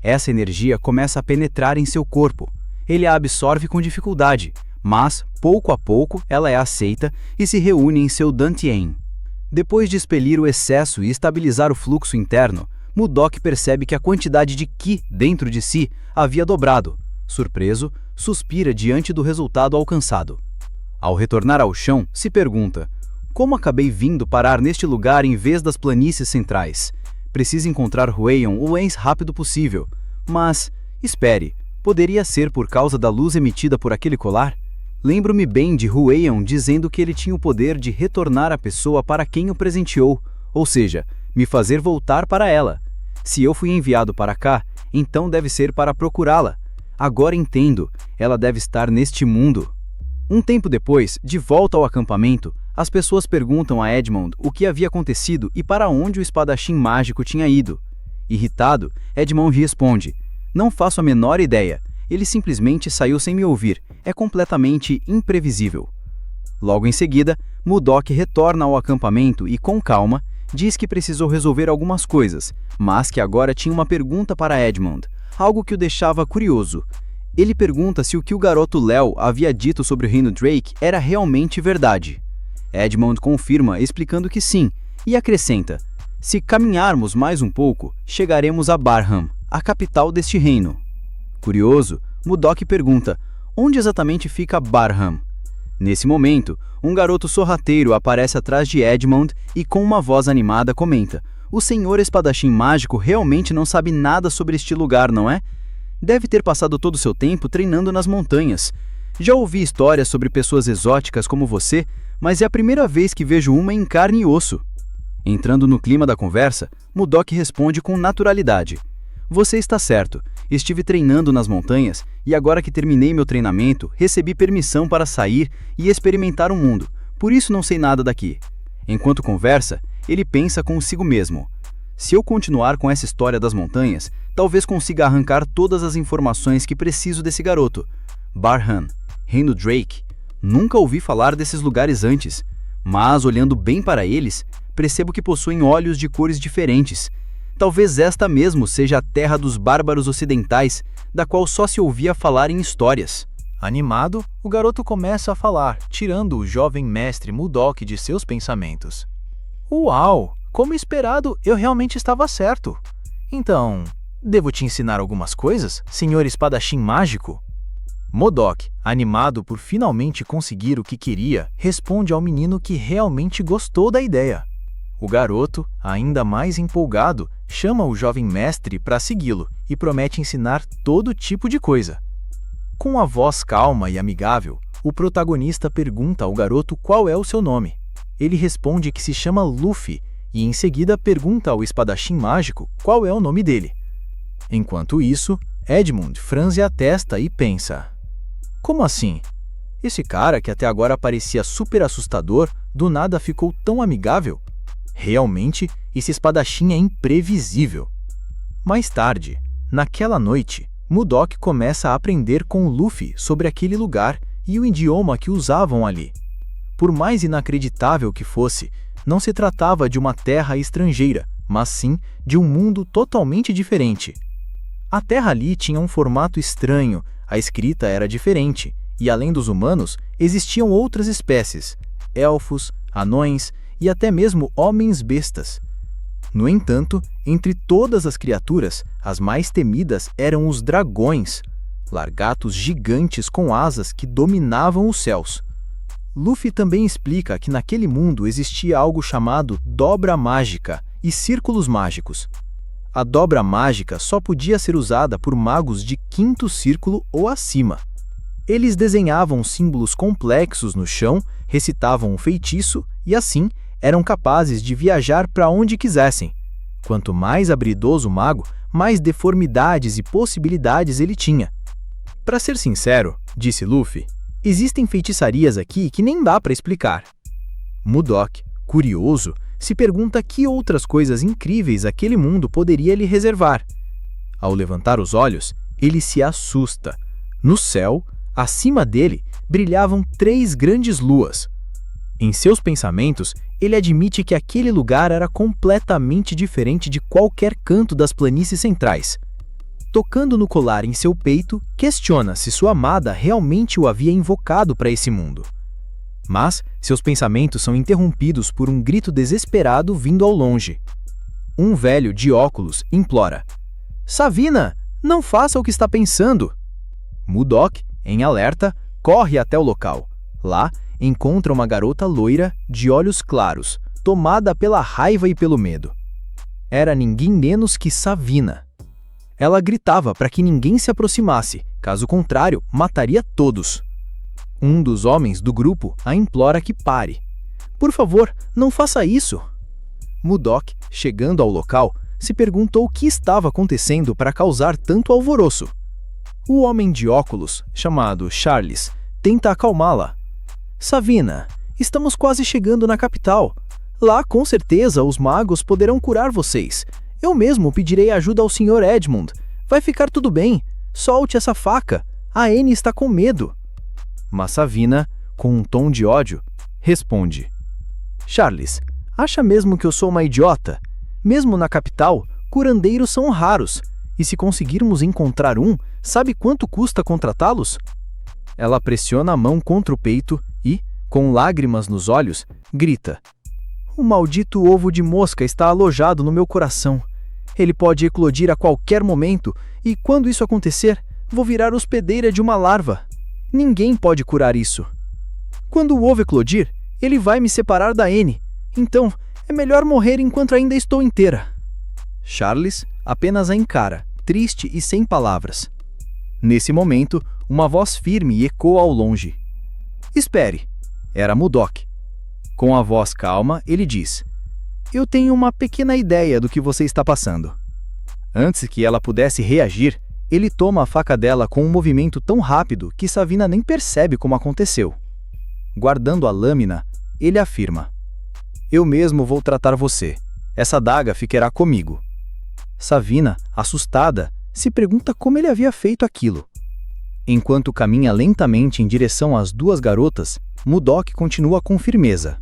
Essa energia começa a penetrar em seu corpo. Ele a absorve com dificuldade, mas, pouco a pouco, ela é aceita e se reúne em seu Dantian. Depois de expelir o excesso e estabilizar o fluxo interno, Mudok percebe que a quantidade de Ki dentro de si havia dobrado. Surpreso, suspira diante do resultado alcançado. Ao retornar ao chão, se pergunta: como acabei vindo parar neste lugar em vez das planícies centrais? Preciso encontrar Huion o mais rápido possível. Mas, espere, poderia ser por causa da luz emitida por aquele colar? Lembro-me bem de Huion dizendo que ele tinha o poder de retornar a pessoa para quem o presenteou, ou seja, me fazer voltar para ela. Se eu fui enviado para cá, então deve ser para procurá-la. Agora entendo, ela deve estar neste mundo. Um tempo depois, de volta ao acampamento, as pessoas perguntam a Edmund o que havia acontecido e para onde o espadachim mágico tinha ido. Irritado, Edmund responde: não faço a menor ideia, ele simplesmente saiu sem me ouvir, é completamente imprevisível. Logo em seguida, Mudok retorna ao acampamento e, com calma, diz que precisou resolver algumas coisas, mas que agora tinha uma pergunta para Edmund, algo que o deixava curioso. Ele pergunta se o que o garoto Léo havia dito sobre o reino Drake era realmente verdade. Edmund confirma, explicando que sim, e acrescenta: se caminharmos mais um pouco, chegaremos a Barham, a capital deste reino. Curioso, Mudok pergunta: onde exatamente fica Barham? Nesse momento, um garoto sorrateiro aparece atrás de Edmund e com uma voz animada comenta: o senhor espadachim mágico realmente não sabe nada sobre este lugar, não é? Deve ter passado todo o seu tempo treinando nas montanhas. Já ouvi histórias sobre pessoas exóticas como você, mas é a primeira vez que vejo uma em carne e osso. Entrando no clima da conversa, Mudok responde com naturalidade: você está certo, estive treinando nas montanhas e agora que terminei meu treinamento, recebi permissão para sair e experimentar o mundo, por isso não sei nada daqui. Enquanto conversa, ele pensa consigo mesmo: se eu continuar com essa história das montanhas, talvez consiga arrancar todas as informações que preciso desse garoto. Barham, Reino Drake, nunca ouvi falar desses lugares antes, mas olhando bem para eles, percebo que possuem olhos de cores diferentes. Talvez esta mesmo seja a terra dos bárbaros ocidentais, da qual só se ouvia falar em histórias. Animado, o garoto começa a falar, tirando o jovem mestre Mudok de seus pensamentos. Uau! Como esperado, eu realmente estava certo. Então, devo te ensinar algumas coisas, senhor espadachim mágico? Mudok, animado por finalmente conseguir o que queria, responde ao menino que realmente gostou da ideia. O garoto, ainda mais empolgado, chama o jovem mestre para segui-lo e promete ensinar todo tipo de coisa. Com a voz calma e amigável, o protagonista pergunta ao garoto qual é o seu nome. Ele responde que se chama Luffy e em seguida pergunta ao espadachim mágico qual é o nome dele. Enquanto isso, Edmund franze a testa e pensa: como assim? Esse cara que até agora parecia super assustador, do nada ficou tão amigável? Realmente, esse espadachim é imprevisível. Mais tarde, naquela noite, Mudok começa a aprender com Luffy sobre aquele lugar e o idioma que usavam ali. Por mais inacreditável que fosse, não se tratava de uma terra estrangeira, mas sim de um mundo totalmente diferente. A terra ali tinha um formato estranho, a escrita era diferente, e além dos humanos, existiam outras espécies, elfos, anões e até mesmo homens-bestas. No entanto, entre todas as criaturas, as mais temidas eram os dragões, largatos gigantes com asas que dominavam os céus. Luffy também explica que naquele mundo existia algo chamado dobra mágica e círculos mágicos. A dobra mágica só podia ser usada por magos de 5º círculo ou acima. Eles desenhavam símbolos complexos no chão, recitavam um feitiço e, assim, eram capazes de viajar para onde quisessem. Quanto mais habilidoso o mago, mais deformidades e possibilidades ele tinha. Para ser sincero, disse Luffy, existem feitiçarias aqui que nem dá para explicar. Mudok, curioso, se pergunta que outras coisas incríveis aquele mundo poderia lhe reservar. Ao levantar os olhos, ele se assusta. No céu, acima dele, brilhavam 3 grandes luas. Em seus pensamentos, ele admite que aquele lugar era completamente diferente de qualquer canto das planícies centrais. Tocando no colar em seu peito, questiona se sua amada realmente o havia invocado para esse mundo. Mas seus pensamentos são interrompidos por um grito desesperado vindo ao longe. Um velho de óculos implora: "Savina, não faça o que está pensando!" Mudok, em alerta, corre até o local. Lá, encontra uma garota loira, de olhos claros, tomada pela raiva e pelo medo. Era ninguém menos que Savina. Ela gritava para que ninguém se aproximasse, caso contrário, mataria todos. Um dos homens do grupo a implora que pare. "Por favor, não faça isso!" Mudok, chegando ao local, se perguntou o que estava acontecendo para causar tanto alvoroço. O homem de óculos, chamado Charles, tenta acalmá-la. "Savina, estamos quase chegando na capital. Lá, com certeza, os magos poderão curar vocês. Eu mesmo pedirei ajuda ao Sr. Edmund. Vai ficar tudo bem. Solte essa faca. A Anne está com medo." Mas Savina, com um tom de ódio, responde: "Charles, acha mesmo que eu sou uma idiota? Mesmo na capital, curandeiros são raros. E se conseguirmos encontrar um, sabe quanto custa contratá-los?" Ela pressiona a mão contra o peito e, com lágrimas nos olhos, grita: "O maldito ovo de mosca está alojado no meu coração. Ele pode eclodir a qualquer momento e, quando isso acontecer, vou virar hospedeira de uma larva. Ninguém pode curar isso. Quando o ovo eclodir, ele vai me separar da Anne. Então, é melhor morrer enquanto ainda estou inteira." Charles apenas a encara, triste e sem palavras. Nesse momento, uma voz firme ecoa ao longe. "Espere!" Era Mudok. Com a voz calma, ele diz: "Eu tenho uma pequena ideia do que você está passando." Antes que ela pudesse reagir, ele toma a faca dela com um movimento tão rápido que Savina nem percebe como aconteceu. Guardando a lâmina, ele afirma: "Eu mesmo vou tratar você. Essa adaga ficará comigo." Savina, assustada, se pergunta como ele havia feito aquilo. Enquanto caminha lentamente em direção às 2 garotas, Mudok continua com firmeza: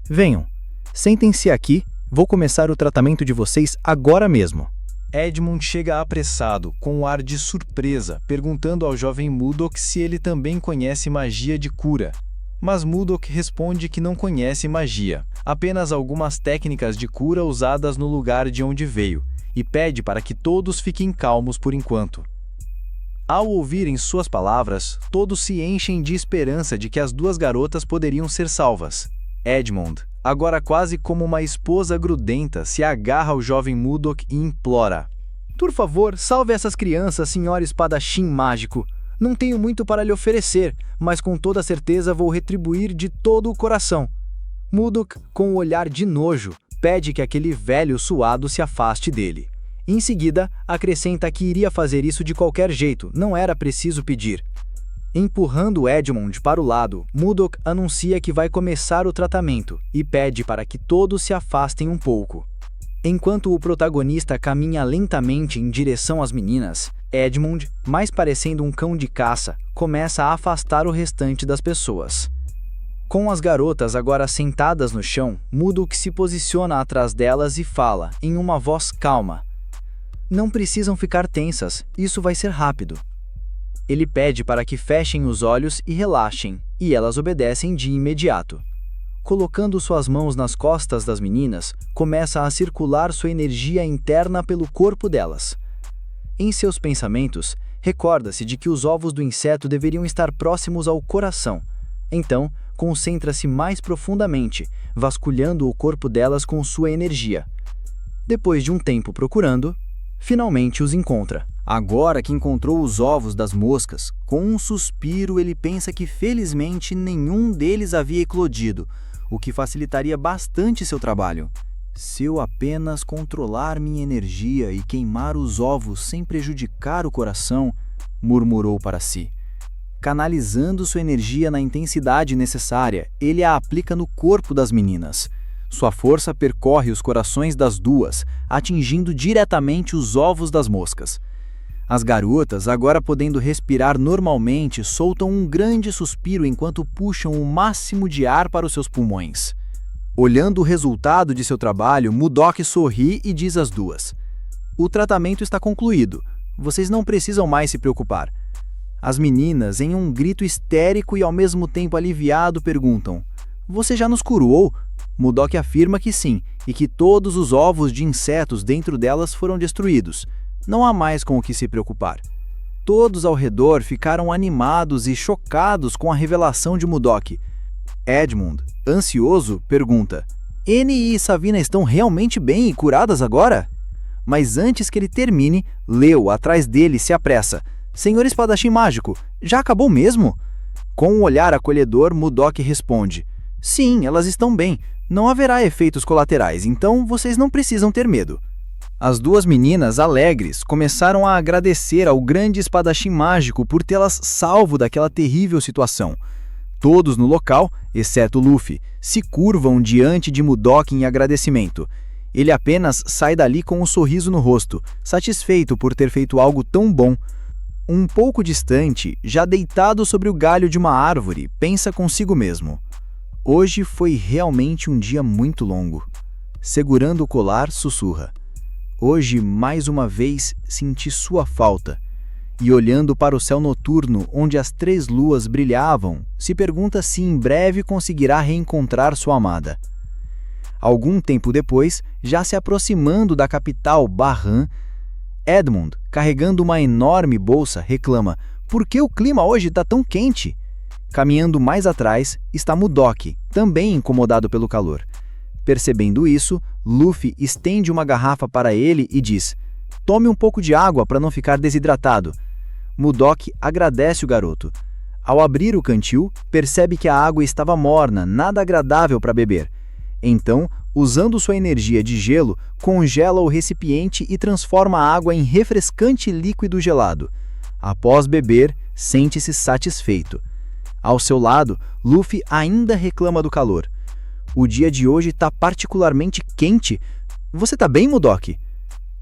"Venham, sentem-se aqui, vou começar o tratamento de vocês agora mesmo." Edmund chega apressado, com um ar de surpresa, perguntando ao jovem Mudok se ele também conhece magia de cura. Mas Mudok responde que não conhece magia, apenas algumas técnicas de cura usadas no lugar de onde veio, e pede para que todos fiquem calmos por enquanto. Ao ouvirem suas palavras, todos se enchem de esperança de que as 2 garotas poderiam ser salvas. Edmund, agora quase como uma esposa grudenta, se agarra ao jovem Mudok e implora: "Por favor, salve essas crianças, senhor espadachim mágico. Não tenho muito para lhe oferecer, mas com toda certeza vou retribuir de todo o coração." Mudok, com um olhar de nojo, pede que aquele velho suado se afaste dele. Em seguida, acrescenta que iria fazer isso de qualquer jeito, não era preciso pedir. Empurrando Edmund para o lado, Mudok anuncia que vai começar o tratamento e pede para que todos se afastem um pouco. Enquanto o protagonista caminha lentamente em direção às meninas, Edmund, mais parecendo um cão de caça, começa a afastar o restante das pessoas. Com as garotas agora sentadas no chão, Mudok se posiciona atrás delas e fala, em uma voz calma: "Não precisam ficar tensas, isso vai ser rápido." Ele pede para que fechem os olhos e relaxem, e elas obedecem de imediato. Colocando suas mãos nas costas das meninas, começa a circular sua energia interna pelo corpo delas. Em seus pensamentos, recorda-se de que os ovos do inseto deveriam estar próximos ao coração. Então, concentra-se mais profundamente, vasculhando o corpo delas com sua energia. Depois de um tempo procurando, finalmente os encontra. Agora que encontrou os ovos das moscas, com um suspiro ele pensa que felizmente nenhum deles havia eclodido, o que facilitaria bastante seu trabalho. Se eu apenas controlar minha energia e queimar os ovos sem prejudicar o coração, murmurou para si. Canalizando sua energia na intensidade necessária, ele a aplica no corpo das meninas. Sua força percorre os corações das duas, atingindo diretamente os ovos das moscas. As garotas, agora podendo respirar normalmente, soltam um grande suspiro enquanto puxam o máximo de ar para os seus pulmões. Olhando o resultado de seu trabalho, Mudok sorri e diz às duas: "O tratamento está concluído. Vocês não precisam mais se preocupar." As meninas, em um grito histérico e ao mesmo tempo aliviado, perguntam: "Você já nos curou?" Mudok afirma que sim, e que todos os ovos de insetos dentro delas foram destruídos. Não há mais com o que se preocupar. Todos ao redor ficaram animados e chocados com a revelação de Mudok. Edmund, ansioso, pergunta: "Annie e Savina estão realmente bem e curadas agora?" Mas antes que ele termine, Leo, atrás dele, se apressa: "Senhor Espadachim Mágico, já acabou mesmo?" Com um olhar acolhedor, Mudok responde: "Sim, elas estão bem. Não haverá efeitos colaterais, então vocês não precisam ter medo." As duas meninas, alegres, começaram a agradecer ao grande espadachim mágico por tê-las salvo daquela terrível situação. Todos no local, exceto Luffy, se curvam diante de Mudok em agradecimento. Ele apenas sai dali com um sorriso no rosto, satisfeito por ter feito algo tão bom. Um pouco distante, já deitado sobre o galho de uma árvore, pensa consigo mesmo: "Hoje foi realmente um dia muito longo." Segurando o colar, sussurra: "Hoje, mais uma vez, senti sua falta." E olhando para o céu noturno, onde as 3 luas brilhavam, se pergunta se em breve conseguirá reencontrar sua amada. Algum tempo depois, já se aproximando da capital Bahan, Edmund, carregando uma enorme bolsa, reclama: "Por que o clima hoje está tão quente?" Caminhando mais atrás está Mudok, também incomodado pelo calor. Percebendo isso, Luffy estende uma garrafa para ele e diz: "Tome um pouco de água para não ficar desidratado." Mudok agradece o garoto. Ao abrir o cantil, percebe que a água estava morna, nada agradável para beber. Então, usando sua energia de gelo, congela o recipiente e transforma a água em refrescante líquido gelado. Após beber, sente-se satisfeito. Ao seu lado, Luffy ainda reclama do calor. "O dia de hoje está particularmente quente. Você está bem, Mudok?"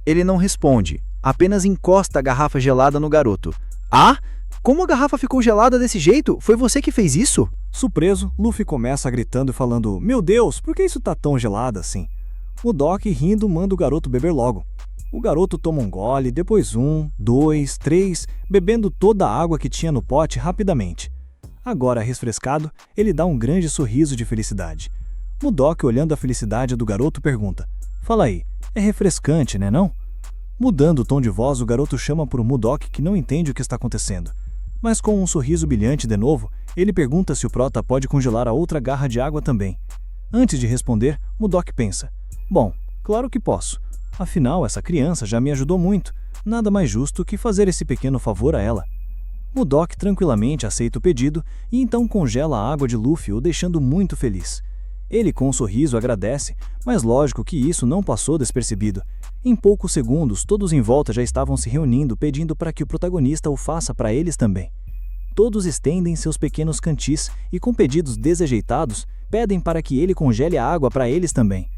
Ele não responde, apenas encosta a garrafa gelada no garoto. "Ah? Como a garrafa ficou gelada desse jeito? Foi você que fez isso?" Surpreso, Luffy começa gritando e falando: "Meu Deus, por que isso tá tão gelado assim?" Mudok, rindo, manda o garoto beber logo. O garoto toma um gole, depois 1, 2, 3, bebendo toda a água que tinha no pote rapidamente. Agora refrescado, ele dá um grande sorriso de felicidade. Mudok, olhando a felicidade do garoto, pergunta: "Fala aí, é refrescante, né não?" Mudando o tom de voz, o garoto chama por Mudok, que não entende o que está acontecendo. Mas com um sorriso brilhante de novo, ele pergunta se o prota pode congelar a outra garra de água também. Antes de responder, Mudok pensa: "Bom, claro que posso. Afinal, essa criança já me ajudou muito. Nada mais justo que fazer esse pequeno favor a ela." Mudok tranquilamente aceita o pedido e então congela a água de Luffy, o deixando muito feliz. Ele com um sorriso agradece, mas lógico que isso não passou despercebido. Em poucos segundos, todos em volta já estavam se reunindo pedindo para que o protagonista o faça para eles também. Todos estendem seus pequenos cantis e com pedidos desajeitados, pedem para que ele congele a água para eles também.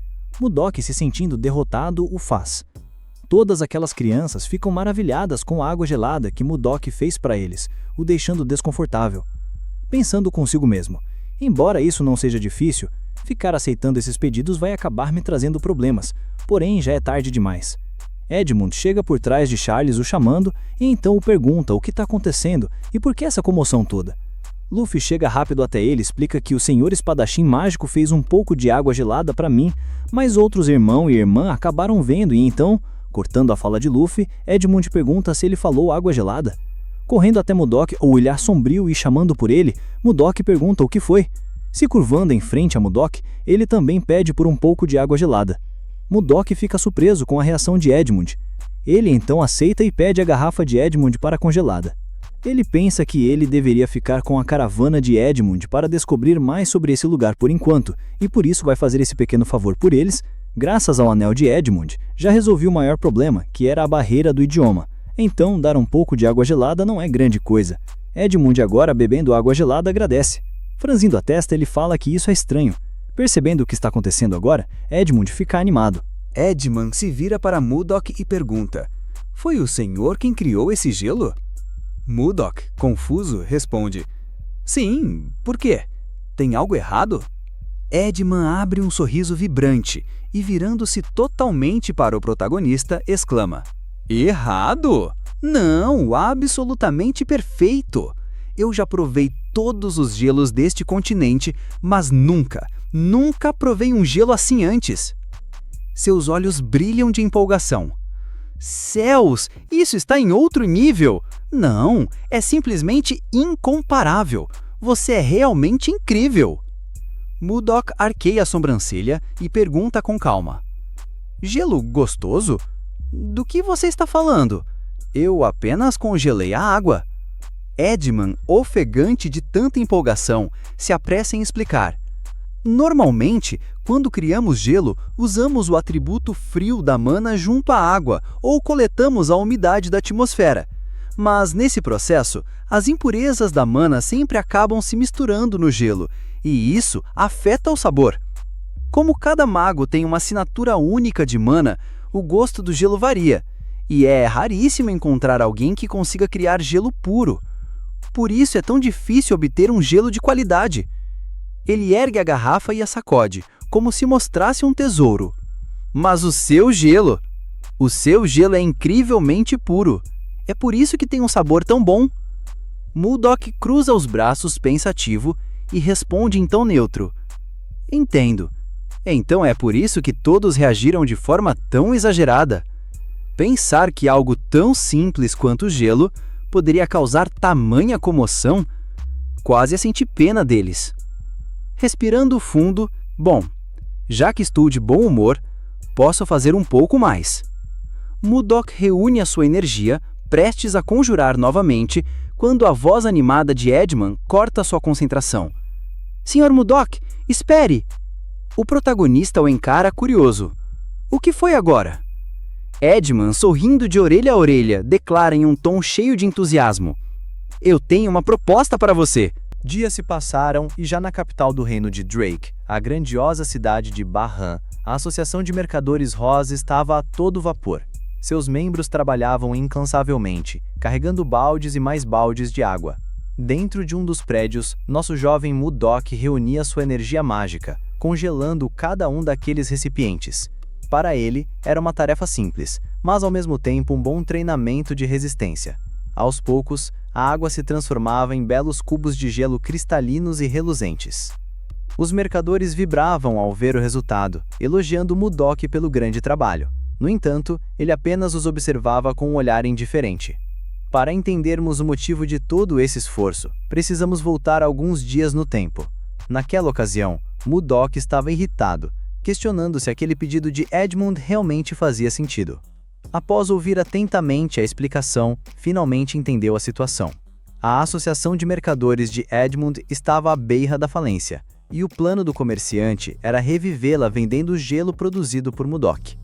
Mudok, se sentindo derrotado, o faz. Todas aquelas crianças ficam maravilhadas com a água gelada que Mudok fez para eles, o deixando desconfortável. Pensando consigo mesmo: embora isso não seja difícil, ficar aceitando esses pedidos vai acabar me trazendo problemas, porém já é tarde demais. Edmund chega por trás de Charles o chamando e então o pergunta o que está acontecendo e por que essa comoção toda. Luffy chega rápido até ele e explica que o senhor espadachim mágico fez um pouco de água gelada para mim, mas outros irmão e irmã acabaram vendo e então, cortando a fala de Luffy, Edmund pergunta se ele falou água gelada. Correndo até Mudok, o olhar sombrio e chamando por ele, Mudok pergunta o que foi. Se curvando em frente a Mudok, ele também pede por um pouco de água gelada. Mudok fica surpreso com a reação de Edmund. Ele então aceita e pede a garrafa de Edmund para congelada. Ele pensa que ele deveria ficar com a caravana de Edmund para descobrir mais sobre esse lugar por enquanto, e por isso vai fazer esse pequeno favor por eles. Graças ao anel de Edmund, já resolvi o maior problema, que era a barreira do idioma. Então, dar um pouco de água gelada não é grande coisa. Edmund agora, bebendo água gelada, agradece. Franzindo a testa, ele fala que isso é estranho. Percebendo o que está acontecendo agora, Edmund fica animado. Edmund se vira para Mudok e pergunta: "Foi o senhor quem criou esse gelo?" Mudok, confuso, responde: "Sim, por quê? Tem algo errado?" Edmund abre um sorriso vibrante e, virando-se totalmente para o protagonista, exclama: "Errado? Não, absolutamente perfeito! Eu já provei todos os gelos deste continente, mas nunca provei um gelo assim antes." Seus olhos brilham de empolgação. "Céus, isso está em outro nível! Não, é simplesmente incomparável! Você é realmente incrível!" Mudok arqueia a sobrancelha e pergunta com calma: "Gelo gostoso? Do que você está falando? Eu apenas congelei a água." Edmund, ofegante de tanta empolgação, se apressa em explicar: "Normalmente, quando criamos gelo, usamos o atributo frio da mana junto à água ou coletamos a umidade da atmosfera. Mas nesse processo, as impurezas da mana sempre acabam se misturando no gelo, e isso afeta o sabor. Como cada mago tem uma assinatura única de mana, o gosto do gelo varia, e é raríssimo encontrar alguém que consiga criar gelo puro. Por isso é tão difícil obter um gelo de qualidade." Ele ergue a garrafa e a sacode, como se mostrasse um tesouro. "Mas o seu gelo é incrivelmente puro. É por isso que tem um sabor tão bom." Mudok cruza os braços pensativo e responde então neutro: "Entendo. Então é por isso que todos reagiram de forma tão exagerada. Pensar que algo tão simples quanto o gelo poderia causar tamanha comoção, quase a sentir pena deles." Respirando fundo, "Bom, já que estou de bom humor, posso fazer um pouco mais." Mudok reúne a sua energia, prestes a conjurar novamente, quando a voz animada de Edmund corta sua concentração. "Sr. Mudok, espere!" O protagonista o encara curioso. "O que foi agora?" Edmund, sorrindo de orelha a orelha, declara em um tom cheio de entusiasmo: "Eu tenho uma proposta para você." Dias se passaram e já na capital do reino de Drake, a grandiosa cidade de Bahan, a Associação de Mercadores Rosa estava a todo vapor. Seus membros trabalhavam incansavelmente, carregando baldes e mais baldes de água. Dentro de um dos prédios, nosso jovem Mudok reunia sua energia mágica, congelando cada um daqueles recipientes. Para ele, era uma tarefa simples, mas ao mesmo tempo um bom treinamento de resistência. Aos poucos, a água se transformava em belos cubos de gelo cristalinos e reluzentes. Os mercadores vibravam ao ver o resultado, elogiando Mudok pelo grande trabalho. No entanto, ele apenas os observava com um olhar indiferente. Para entendermos o motivo de todo esse esforço, precisamos voltar alguns dias no tempo. Naquela ocasião, Mudok estava irritado, questionando se aquele pedido de Edmund realmente fazia sentido. Após ouvir atentamente a explicação, finalmente entendeu a situação. A Associação de Mercadores de Edmund estava à beira da falência, e o plano do comerciante era revivê-la vendendo o gelo produzido por Mudok.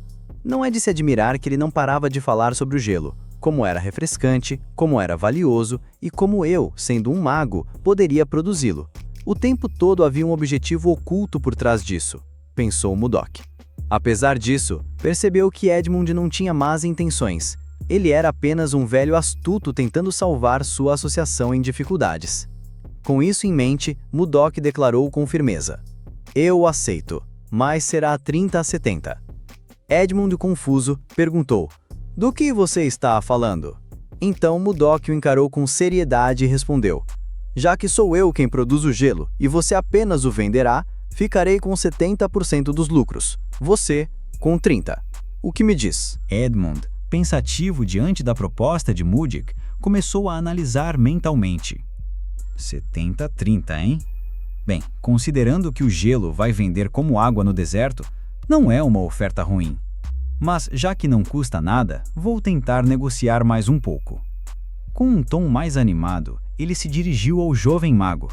Não é de se admirar que ele não parava de falar sobre o gelo, como era refrescante, como era valioso e como eu, sendo um mago, poderia produzi-lo. O tempo todo havia um objetivo oculto por trás disso, pensou Mudok. Apesar disso, percebeu que Edmund não tinha más intenções. Ele era apenas um velho astuto tentando salvar sua associação em dificuldades. Com isso em mente, Mudok declarou com firmeza: "Eu aceito, mas será 30 a 70. Edmund, confuso, perguntou: "Do que você está falando?" Então Mudok o encarou com seriedade e respondeu: "Já que sou eu quem produz o gelo e você apenas o venderá, ficarei com 70% dos lucros. Você, com 30%. O que me diz?" Edmund, pensativo diante da proposta de Mudok, começou a analisar mentalmente. 70 a 30, hein? Bem, considerando que o gelo vai vender como água no deserto, não é uma oferta ruim. Mas, já que não custa nada, vou tentar negociar mais um pouco. Com um tom mais animado, ele se dirigiu ao jovem mago.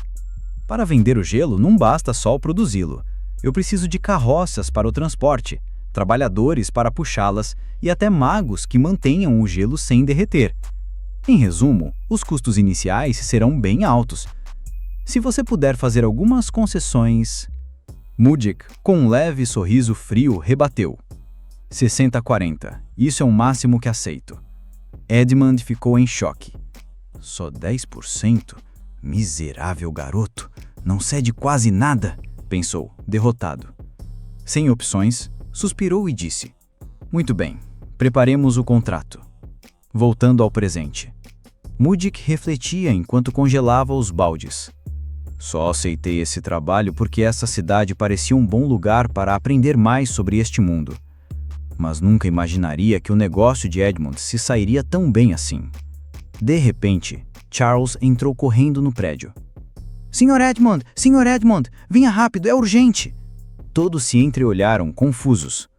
Para vender o gelo, não basta só produzi-lo. Eu preciso de carroças para o transporte, trabalhadores para puxá-las e até magos que mantenham o gelo sem derreter. Em resumo, os custos iniciais serão bem altos. Se você puder fazer algumas concessões... Mudgeck, com um leve sorriso frio, rebateu. 60-40. Isso é o máximo que aceito. Edmund ficou em choque. Só 10%? Miserável garoto. Não cede quase nada, pensou, derrotado. Sem opções, suspirou e disse: muito bem, preparemos o contrato. Voltando ao presente. Mudgeck refletia enquanto congelava os baldes. Só aceitei esse trabalho porque essa cidade parecia um bom lugar para aprender mais sobre este mundo. Mas nunca imaginaria que o negócio de Edmund se sairia tão bem assim. De repente, Charles entrou correndo no prédio. Sr. Edmund, venha rápido, é urgente! Todos se entreolharam, confusos.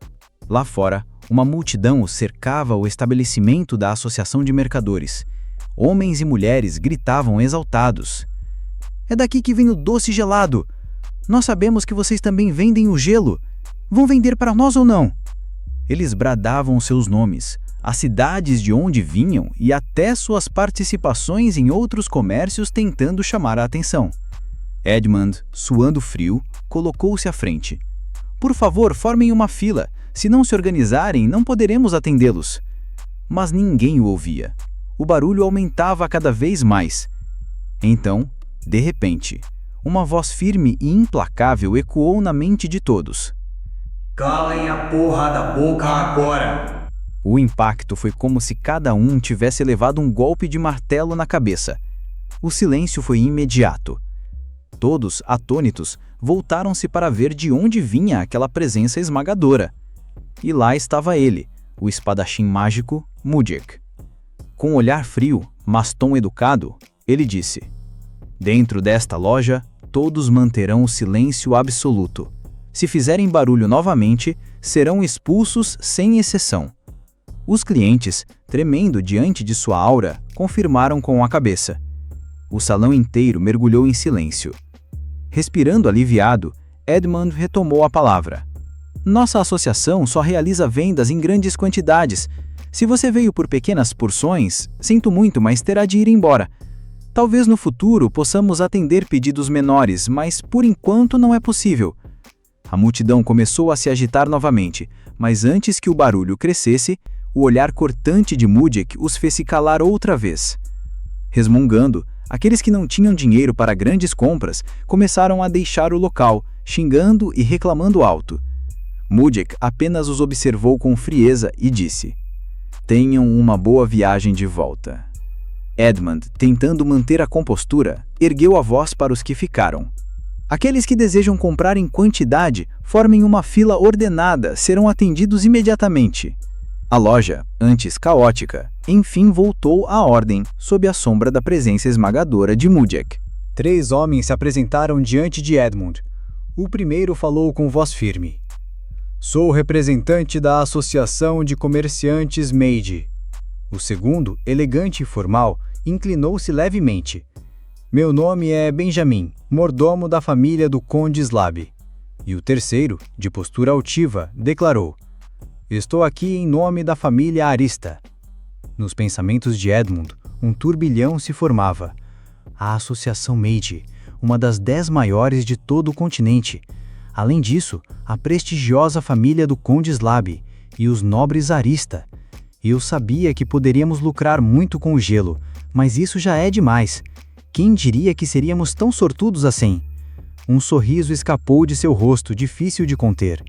Lá fora, uma multidão cercava o estabelecimento da Associação de Mercadores. Homens e mulheres gritavam exaltados. É daqui que vem o doce gelado! Nós sabemos que vocês também vendem o gelo. Vão vender para nós ou não? Eles bradavam seus nomes, as cidades de onde vinham e até suas participações em outros comércios tentando chamar a atenção. Edmund, suando frio, colocou-se à frente. Por favor, formem uma fila. Se não se organizarem, não poderemos atendê-los. Mas ninguém o ouvia. O barulho aumentava cada vez mais. Então, de repente, uma voz firme e implacável ecoou na mente de todos. Calem a porra da boca agora! O impacto foi como se cada um tivesse levado um golpe de martelo na cabeça. O silêncio foi imediato. Todos, atônitos, voltaram-se para ver de onde vinha aquela presença esmagadora. E lá estava ele, o espadachim mágico Mudgeck. Com um olhar frio, mas tom educado, ele disse: dentro desta loja, todos manterão o silêncio absoluto. Se fizerem barulho novamente, serão expulsos sem exceção. Os clientes, tremendo diante de sua aura, confirmaram com a cabeça. O salão inteiro mergulhou em silêncio. Respirando aliviado, Edmund retomou a palavra. Nossa associação só realiza vendas em grandes quantidades. Se você veio por pequenas porções, sinto muito, mas terá de ir embora. Talvez no futuro possamos atender pedidos menores, mas por enquanto não é possível. A multidão começou a se agitar novamente, mas antes que o barulho crescesse, o olhar cortante de Mudgeck os fez se calar outra vez. Resmungando, aqueles que não tinham dinheiro para grandes compras começaram a deixar o local, xingando e reclamando alto. Mudgeck apenas os observou com frieza e disse: tenham uma boa viagem de volta. Edmund, tentando manter a compostura, ergueu a voz para os que ficaram. Aqueles que desejam comprar em quantidade, formem uma fila ordenada, serão atendidos imediatamente. A loja, antes caótica, enfim voltou à ordem, sob a sombra da presença esmagadora de Mudgeck. 3 homens se apresentaram diante de Edmund. O primeiro falou com voz firme. Sou representante da Associação de Comerciantes Meiji. O segundo, elegante e formal, inclinou-se levemente. Meu nome é Benjamin, mordomo da família do Conde Slab. E o terceiro, de postura altiva, declarou: estou aqui em nome da família Arista. Nos pensamentos de Edmund, um turbilhão se formava. A Associação Meiji, uma das 10 maiores de todo o continente. Além disso, a prestigiosa família do Conde Slab e os nobres Arista. Eu sabia que poderíamos lucrar muito com o gelo, mas isso já é demais. Quem diria que seríamos tão sortudos assim? Um sorriso escapou de seu rosto, difícil de conter.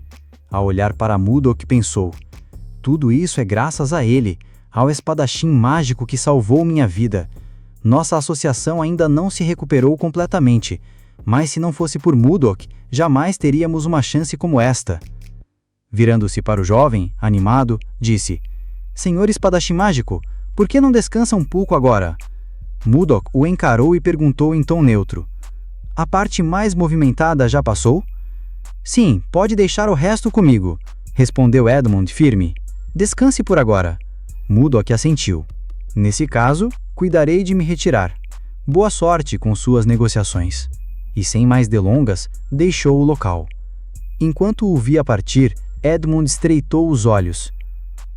Ao olhar para Mudgeck, pensou: tudo isso é graças a ele, ao espadachim mágico que salvou minha vida. Nossa associação ainda não se recuperou completamente, mas se não fosse por Mudgeck, jamais teríamos uma chance como esta. Virando-se para o jovem, animado, disse: Senhor espadachim mágico, por que não descansa um pouco agora? Mudgeck o encarou e perguntou em tom neutro: A parte mais movimentada já passou? Sim, pode deixar o resto comigo, respondeu Edmund firme. Descanse por agora. Murdoch assentiu. Nesse caso, cuidarei de me retirar. Boa sorte com suas negociações. E sem mais delongas, deixou o local. Enquanto o via partir, Edmund estreitou os olhos.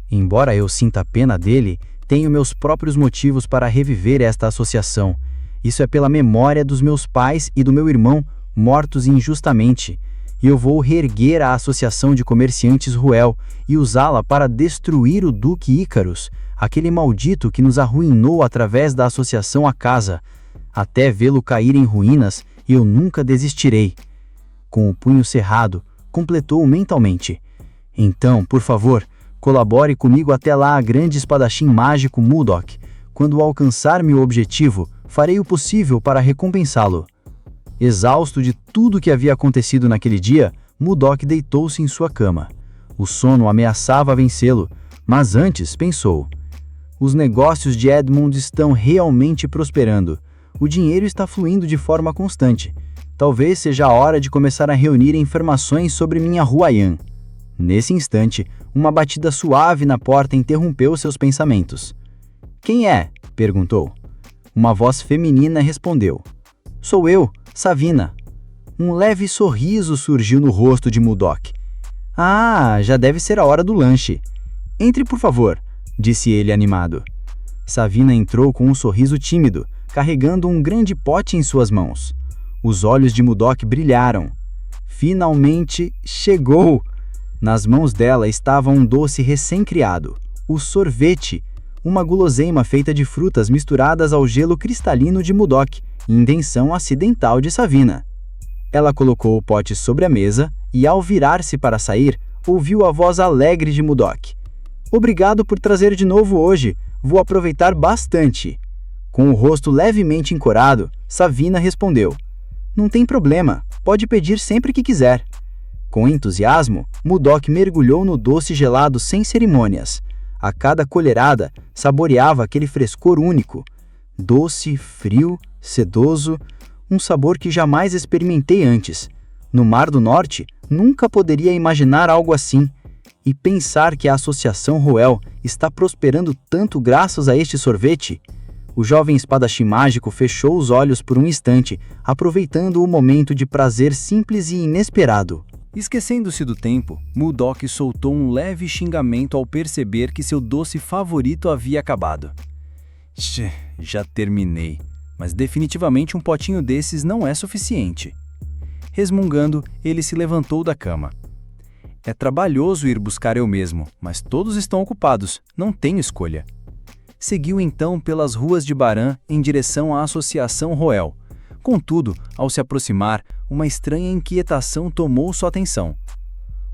Embora eu sinta pena dele, tenho meus próprios motivos para reviver esta associação. Isso é pela memória dos meus pais e do meu irmão, mortos injustamente. E eu vou reerguer a Associação de Comerciantes Ruel e usá-la para destruir o Duque Ícaros, aquele maldito que nos arruinou através da associação à casa. Até vê-lo cair em ruínas, eu nunca desistirei. Com o punho cerrado, completou mentalmente. Então, por favor, colabore comigo até lá, grande espadachim mágico Murdoch. Quando alcançar meu objetivo, farei o possível para recompensá-lo. Exausto de tudo que havia acontecido naquele dia, Murdoch deitou-se em sua cama. O sono ameaçava vencê-lo, mas antes pensou: os negócios de Edmund estão realmente prosperando. O dinheiro está fluindo de forma constante. Talvez seja a hora de começar a reunir informações sobre minha Huayan. Nesse instante, uma batida suave na porta interrompeu seus pensamentos. Quem é? Perguntou. Uma voz feminina respondeu. Sou eu, Savina. Um leve sorriso surgiu no rosto de Murdoch. Ah, já deve ser a hora do lanche. Entre, por favor, disse ele animado. Savina entrou com um sorriso tímido, carregando um grande pote em suas mãos. Os olhos de Murdoch brilharam. Finalmente chegou! Nas mãos dela estava um doce recém-criado, o sorvete, uma guloseima feita de frutas misturadas ao gelo cristalino de Murdoch, invenção acidental de Savina. Ela colocou o pote sobre a mesa e, ao virar-se para sair, ouviu a voz alegre de Murdoch. Obrigado por trazer de novo hoje, vou aproveitar bastante. Com o rosto levemente encorado, Savina respondeu. Não tem problema, pode pedir sempre que quiser. Com entusiasmo, Murdoch mergulhou no doce gelado sem cerimônias. A cada colherada, saboreava aquele frescor único. Doce, frio, sedoso, um sabor que jamais experimentei antes. No Mar do Norte, nunca poderia imaginar algo assim. E pensar que a Associação Ruel está prosperando tanto graças a este sorvete. O jovem espadachim mágico fechou os olhos por um instante, aproveitando o momento de prazer simples e inesperado. Esquecendo-se do tempo, Murdoch soltou um leve xingamento ao perceber que seu doce favorito havia acabado. Já terminei, mas definitivamente um potinho desses não é suficiente. Resmungando, ele se levantou da cama. É trabalhoso ir buscar eu mesmo, mas todos estão ocupados, não tenho escolha. Seguiu então pelas ruas de Baran em direção à Associação Roel. Contudo, ao se aproximar, uma estranha inquietação tomou sua atenção.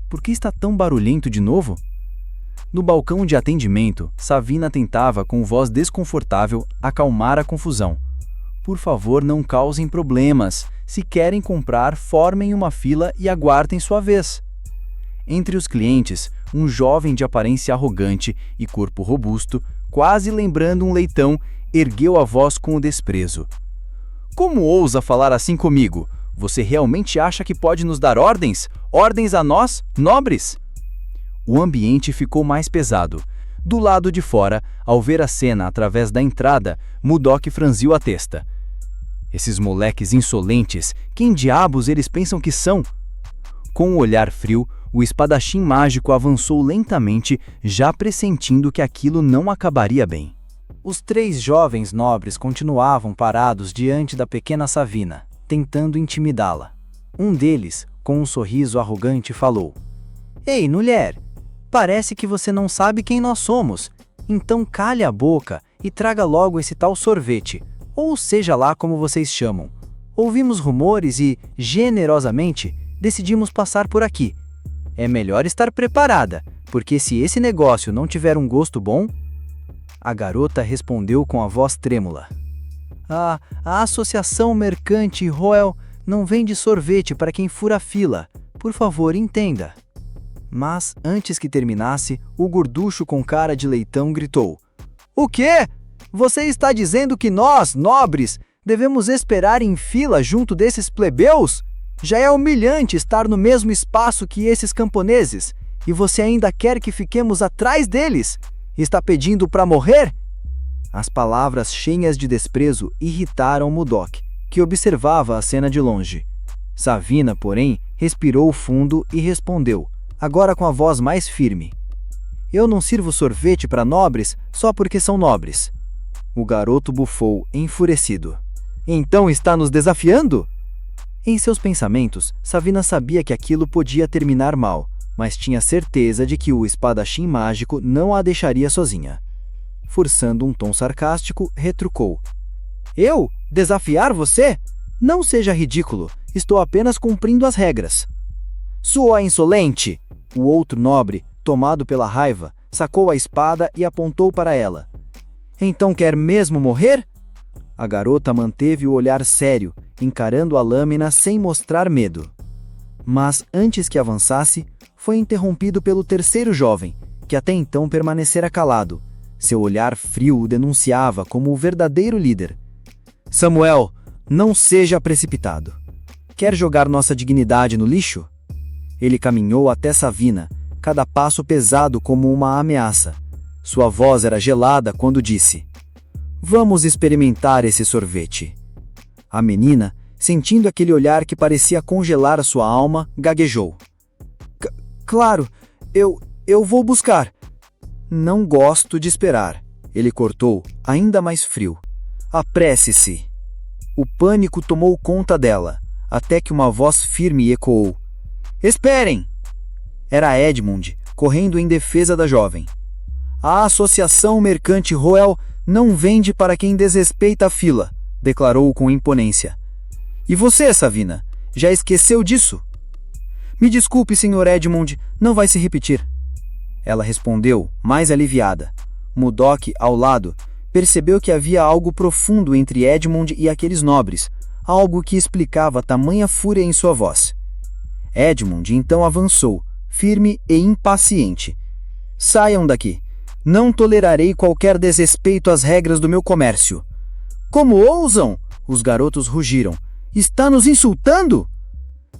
Por que está tão barulhento de novo? No balcão de atendimento, Savina tentava, com voz desconfortável, acalmar a confusão. Por favor, não causem problemas. Se querem comprar, formem uma fila e aguardem sua vez. Entre os clientes, um jovem de aparência arrogante e corpo robusto, quase lembrando um leitão, ergueu a voz com o desprezo. Como ousa falar assim comigo? Você realmente acha que pode nos dar ordens? Ordens a nós, nobres? O ambiente ficou mais pesado. Do lado de fora, ao ver a cena através da entrada, Murdoch franziu a testa. Esses moleques insolentes, quem diabos eles pensam que são? Com um olhar frio, o espadachim mágico avançou lentamente, já pressentindo que aquilo não acabaria bem. Os três jovens nobres continuavam parados diante da pequena Savina, tentando intimidá-la. Um deles, com um sorriso arrogante, falou: Ei, mulher, parece que você não sabe quem nós somos. Então cale a boca e traga logo esse tal sorvete, ou seja lá como vocês chamam. Ouvimos rumores e, generosamente, decidimos passar por aqui. É melhor estar preparada, porque se esse negócio não tiver um gosto bom... A garota respondeu com a voz trêmula. A Associação Mercante Roel não vende sorvete para quem fura fila. Por favor, entenda. Mas, antes que terminasse, o gorducho com cara de leitão gritou. O quê? Você está dizendo que nós, nobres, Devemos esperar em fila junto desses plebeus? Já é humilhante estar no mesmo espaço que esses camponeses, e você ainda quer que fiquemos atrás deles? Está pedindo para morrer? As palavras cheias de desprezo irritaram Mudok, que observava a cena de longe. Savina, porém, respirou fundo e respondeu, agora com a voz mais firme. Eu não sirvo sorvete para nobres só porque são nobres. O garoto bufou, enfurecido. Então está nos desafiando? Em seus pensamentos, Savina sabia que aquilo podia terminar mal, mas tinha certeza de que o espadachim mágico não a deixaria sozinha. Forçando um tom sarcástico, retrucou. Eu? Desafiar você? Não seja ridículo, estou apenas cumprindo as regras. Sua insolente! O outro nobre, tomado pela raiva, sacou a espada e apontou para ela. Então quer mesmo morrer? A garota manteve o olhar sério, encarando a lâmina sem mostrar medo. Mas antes que avançasse, foi interrompido pelo terceiro jovem, que até então permanecera calado. Seu olhar frio o denunciava como o verdadeiro líder. Samuel, não seja precipitado. Quer jogar nossa dignidade no lixo? Ele caminhou até Savina, cada passo pesado como uma ameaça. Sua voz era gelada quando disse: Vamos experimentar esse sorvete. A menina, sentindo aquele olhar que parecia congelar a sua alma, gaguejou. Claro, eu vou buscar. Não gosto de esperar. Ele cortou, ainda mais frio. Apresse-se. O pânico tomou conta dela, até que uma voz firme ecoou. Esperem! Era Edmund, correndo em defesa da jovem. A Associação Mercante Roel não vende para quem desrespeita a fila, declarou com imponência. E você, Savina, já esqueceu disso? Me desculpe, Sr. Edmund, não vai se repetir. Ela respondeu, mais aliviada. Mudok, ao lado, percebeu que havia algo profundo entre Edmund e aqueles nobres, algo que explicava tamanha fúria em sua voz. Edmund então avançou, firme e impaciente. Saiam daqui. Não tolerarei qualquer desrespeito às regras do meu comércio. Como ousam? Os garotos rugiram. Está nos insultando?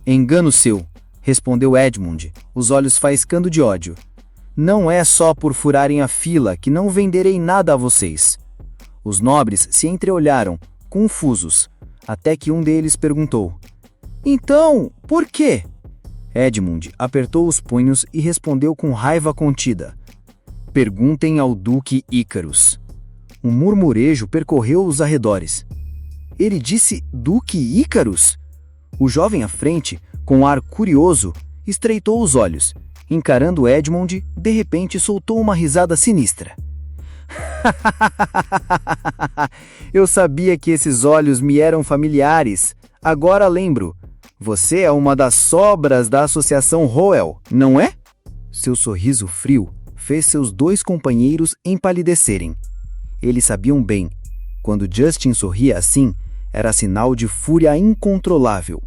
Engano seu, respondeu Edmund, os olhos faiscando de ódio. Não é só por furarem a fila que não venderei nada a vocês. Os nobres se entreolharam, confusos, até que um deles perguntou. Então, por quê? Edmund apertou os punhos e respondeu com raiva contida. Perguntem ao Duque Ícaros. Um murmurejo percorreu os arredores. Ele disse Duque Ícaros? O jovem à frente, com ar curioso, estreitou os olhos. Encarando Edmund, de repente soltou uma risada sinistra. Eu sabia que esses olhos me eram familiares. Agora lembro. Você é uma das sobras da Associação Roel, não é? Seu sorriso frio fez seus dois companheiros empalidecerem. Eles sabiam bem. Quando Justin sorria assim, era sinal de fúria incontrolável.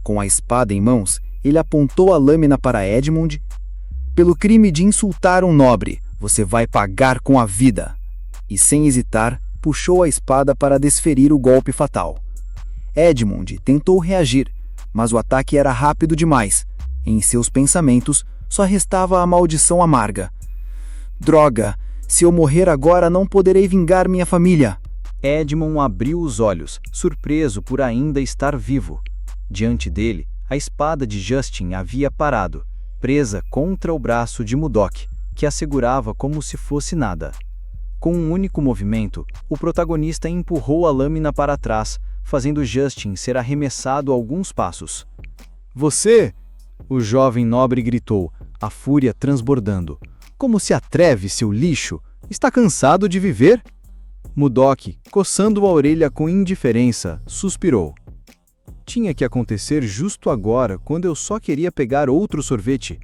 Com a espada em mãos, ele apontou a lâmina para Edmund. Pelo crime de insultar um nobre, você vai pagar com a vida. E sem hesitar, puxou a espada para desferir o golpe fatal. Edmund tentou reagir, mas o ataque era rápido demais. Em seus pensamentos, só restava a maldição amarga. Droga! Se eu morrer agora, não poderei vingar minha família. Edmund abriu os olhos, surpreso por ainda estar vivo. Diante dele, a espada de Justin havia parado, presa contra o braço de Mudok, que a segurava como se fosse nada. Com um único movimento, o protagonista empurrou a lâmina para trás, fazendo Justin ser arremessado alguns passos. Você! O jovem nobre gritou, a fúria transbordando. Como se atreve, seu lixo? Está cansado de viver? Mudok, coçando a orelha com indiferença, suspirou. Tinha que acontecer justo agora, quando eu só queria pegar outro sorvete.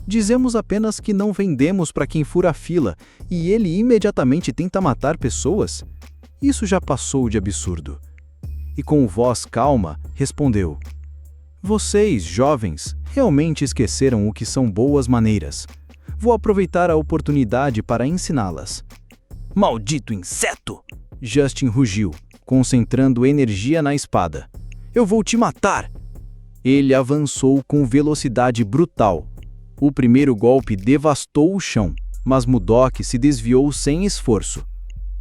Dizemos apenas que não vendemos para quem fura a fila, e ele imediatamente tenta matar pessoas? Isso já passou de absurdo. E com voz calma, respondeu. Vocês, jovens, realmente esqueceram o que são boas maneiras. Vou aproveitar a oportunidade para ensiná-las. Maldito inseto! Justin rugiu. concentrando energia na espada. Eu vou te matar! Ele avançou com velocidade brutal. O primeiro golpe devastou o chão, mas Mudok se desviou sem esforço.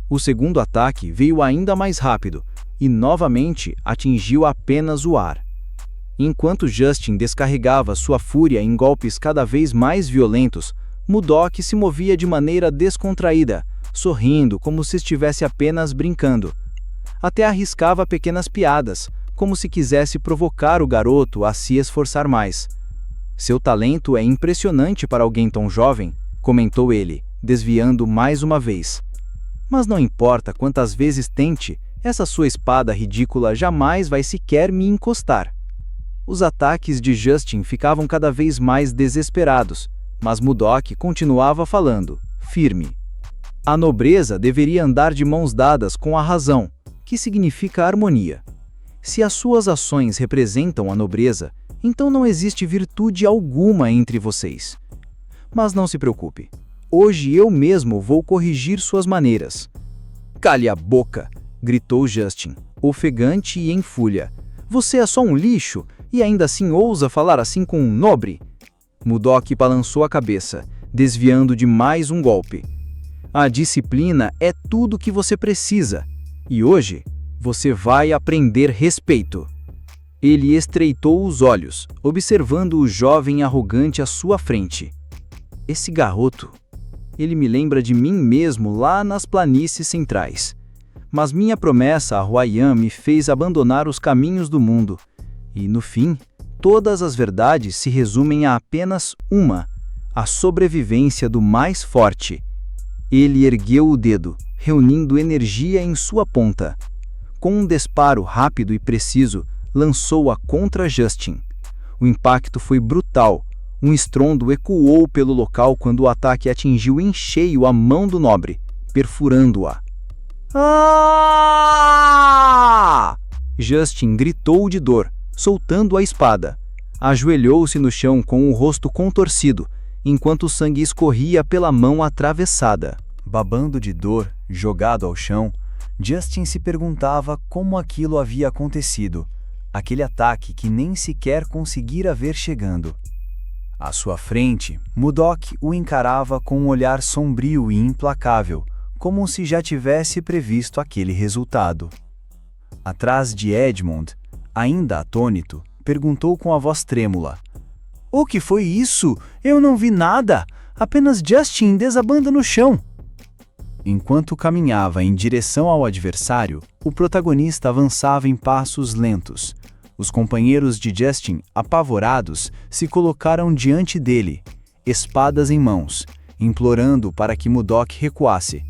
O segundo ataque veio ainda mais rápido e novamente atingiu apenas o ar. Enquanto Justin descarregava sua fúria em golpes cada vez mais violentos, Mudok se movia de maneira descontraída, sorrindo como se estivesse apenas brincando. Até arriscava pequenas piadas, como se quisesse provocar o garoto a se esforçar mais. Seu talento é impressionante para alguém tão jovem, comentou ele, desviando mais uma vez. Mas não importa quantas vezes tente, essa sua espada ridícula jamais vai sequer me encostar. Os ataques de Justin ficavam cada vez mais desesperados, mas Mudok continuava falando, firme. A nobreza deveria andar de mãos dadas com a razão, que significa harmonia. Se as suas ações representam a nobreza, então não existe virtude alguma entre vocês. Mas não se preocupe. Hoje eu mesmo vou corrigir suas maneiras. Cale a boca, gritou Justin, ofegante e em fúria. Você é só um lixo e ainda assim ousa falar assim com um nobre? Mudok balançou a cabeça, desviando de mais um golpe. A disciplina é tudo que você precisa. E hoje, você vai aprender respeito. Ele estreitou os olhos, observando o jovem arrogante à sua frente. Esse garoto, ele me lembra de mim mesmo lá nas planícies centrais. Mas minha promessa a Huaiyan me fez abandonar os caminhos do mundo. E, no fim, todas as verdades se resumem a apenas uma: a sobrevivência do mais forte. Ele ergueu o dedo, reunindo energia em sua ponta. Com um disparo rápido e preciso, lançou-a contra Justin. O impacto foi brutal. Um estrondo ecoou pelo local quando o ataque atingiu em cheio a mão do nobre, perfurando-a. Ah! Justin gritou de dor, soltando a espada. Ajoelhou-se no chão com o rosto contorcido, enquanto o sangue escorria pela mão atravessada. Babando de dor, jogado ao chão, Justin se perguntava como aquilo havia acontecido, aquele ataque que nem sequer conseguira ver chegando. À sua frente, Mudok o encarava com um olhar sombrio e implacável, como se já tivesse previsto aquele resultado. Atrás de Edmund, ainda atônito, perguntou com a voz trêmula: "O que foi isso? Eu não vi nada! Apenas Justin desabando no chão!" Enquanto caminhava em direção ao adversário, o protagonista avançava em passos lentos. Os companheiros de Justin, apavorados, se colocaram diante dele, espadas em mãos, implorando para que Mudok recuasse.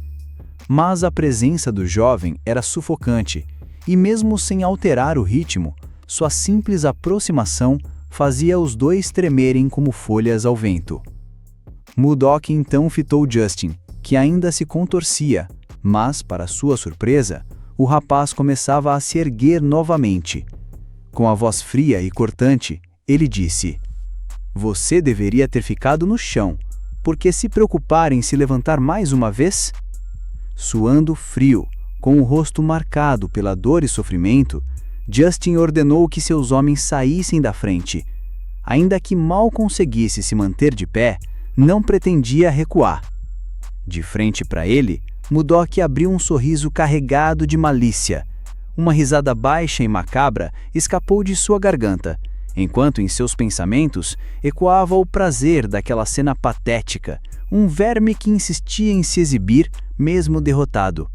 Mas a presença do jovem era sufocante, e mesmo sem alterar o ritmo, sua simples aproximação fazia os dois tremerem como folhas ao vento. Mudok então fitou Justin, que ainda se contorcia, mas, para sua surpresa, o rapaz começava a se erguer novamente. Com a voz fria e cortante, ele disse: "Você deveria ter ficado no chão, porque se preocupar em se levantar mais uma vez?" Suando frio, com o rosto marcado pela dor e sofrimento, Justin ordenou que seus homens saíssem da frente. Ainda que mal conseguisse se manter de pé, não pretendia recuar. De frente para ele, Mudok abriu um sorriso carregado de malícia. Uma risada baixa e macabra escapou de sua garganta, enquanto em seus pensamentos ecoava o prazer daquela cena patética, um verme que insistia em se exibir, mesmo derrotado.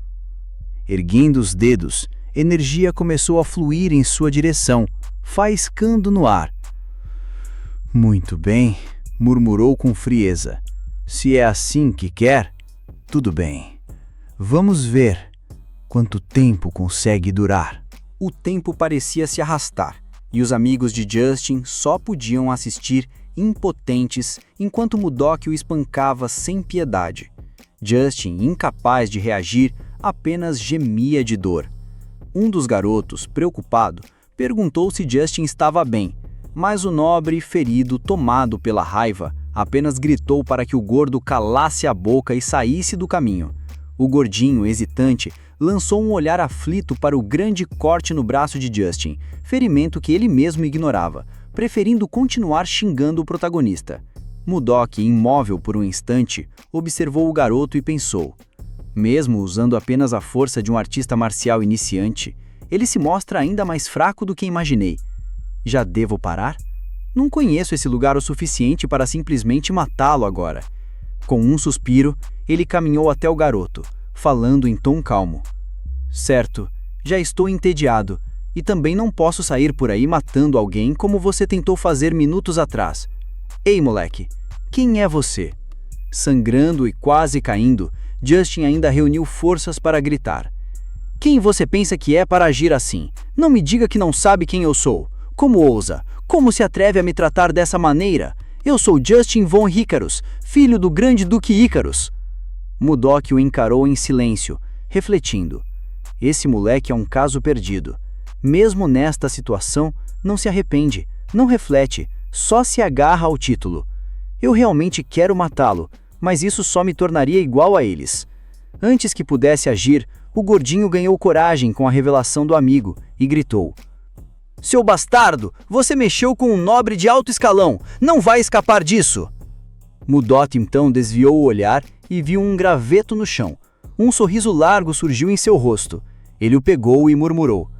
Erguendo os dedos, energia começou a fluir em sua direção, faiscando no ar. "Muito bem", murmurou com frieza. "Se é assim que quer, tudo bem. Vamos ver quanto tempo consegue durar." O tempo parecia se arrastar, e os amigos de Justin só podiam assistir impotentes enquanto Mudok o espancava sem piedade. Justin, incapaz de reagir, apenas gemia de dor. Um dos garotos, preocupado, perguntou se Justin estava bem, mas o nobre, ferido, tomado pela raiva, apenas gritou para que o gordo calasse a boca e saísse do caminho. O gordinho, hesitante, lançou um olhar aflito para o grande corte no braço de Justin, ferimento que ele mesmo ignorava, preferindo continuar xingando o protagonista. Mudok, imóvel por um instante, observou o garoto e pensou: mesmo usando apenas a força de um artista marcial iniciante, ele se mostra ainda mais fraco do que imaginei. Já devo parar? Não conheço esse lugar o suficiente para simplesmente matá-lo agora. Com um suspiro, ele caminhou até o garoto, falando em tom calmo: certo, já estou entediado, e também não posso sair por aí matando alguém como você tentou fazer minutos atrás. Ei, moleque, quem é você? Sangrando e quase caindo, Justin ainda reuniu forças para gritar: quem você pensa que é para agir assim? Não me diga que não sabe quem eu sou. Como ousa? Como se atreve a me tratar dessa maneira? Eu sou Justin von Icarus, filho do grande Duque Icarus. Mudok o encarou em silêncio, refletindo. Esse moleque é um caso perdido. Mesmo nesta situação, não se arrepende, não reflete, só se agarra ao título. Eu realmente quero matá-lo, mas isso só me tornaria igual a eles. Antes que pudesse agir, o gordinho ganhou coragem com a revelação do amigo e gritou: seu bastardo, você mexeu com um nobre de alto escalão, não vai escapar disso! Mudok então desviou o olhar e viu um graveto no chão. Um sorriso largo surgiu em seu rosto. Ele o pegou e murmurou: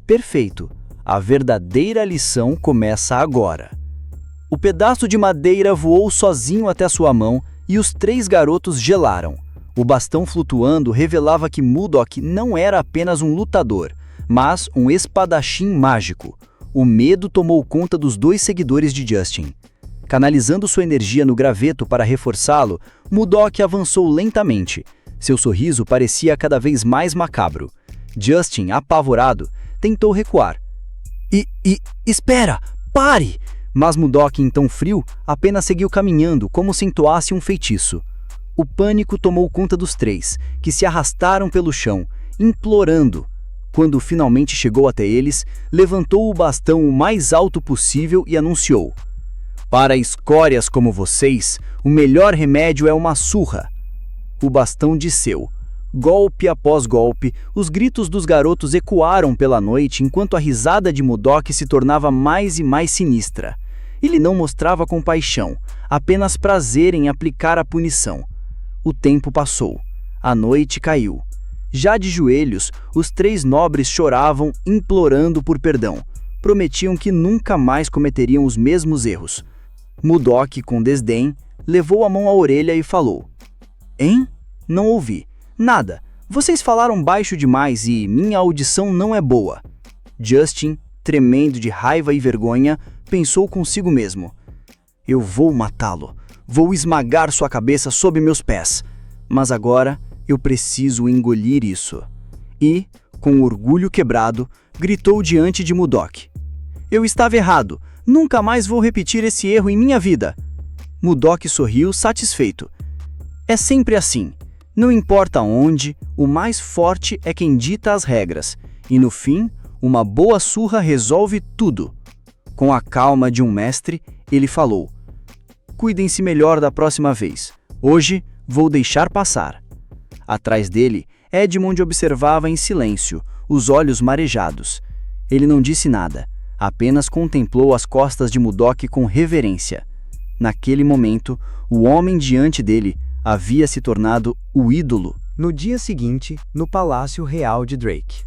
perfeito, a verdadeira lição começa agora. O pedaço de madeira voou sozinho até sua mão e os 3 garotos gelaram. O bastão flutuando revelava que Mudok não era apenas um lutador, mas um espadachim mágico. O medo tomou conta dos 2 seguidores de Justin. Canalizando sua energia no graveto para reforçá-lo, Mudok avançou lentamente. Seu sorriso parecia cada vez mais macabro. Justin, apavorado, tentou recuar. Espera! Pare! Mas Mudok, então frio, apenas seguiu caminhando como se entoasse um feitiço. O pânico tomou conta dos 3, que se arrastaram pelo chão, implorando. Quando finalmente chegou até eles, levantou o bastão o mais alto possível e anunciou: para escórias como vocês, o melhor remédio é uma surra. O bastão desceu. Golpe após golpe, os gritos dos garotos ecoaram pela noite enquanto a risada de Mudok se tornava mais e mais sinistra. Ele não mostrava compaixão, apenas prazer em aplicar a punição. O tempo passou. A noite caiu. Já de joelhos, os 3 nobres choravam, implorando por perdão. Prometiam que nunca mais cometeriam os mesmos erros. Mudok, com desdém, levou a mão à orelha e falou: hein? Não ouvi. Nada. Vocês falaram baixo demais e minha audição não é boa. Justin, tremendo de raiva e vergonha, pensou consigo mesmo: eu vou matá-lo. Vou esmagar sua cabeça sob meus pés. Mas agora eu preciso engolir isso. E, com o orgulho quebrado, gritou diante de Mudok: eu estava errado. Nunca mais vou repetir esse erro em minha vida. Mudok sorriu satisfeito. É sempre assim. Não importa onde, o mais forte é quem dita as regras. E no fim, uma boa surra resolve tudo. Com a calma de um mestre, ele falou: cuidem-se melhor da próxima vez. Hoje, vou deixar passar. Atrás dele, Edmund observava em silêncio, os olhos marejados. Ele não disse nada, apenas contemplou as costas de Mudok com reverência. Naquele momento, o homem diante dele havia se tornado o ídolo. No dia seguinte, no Palácio Real de Drake.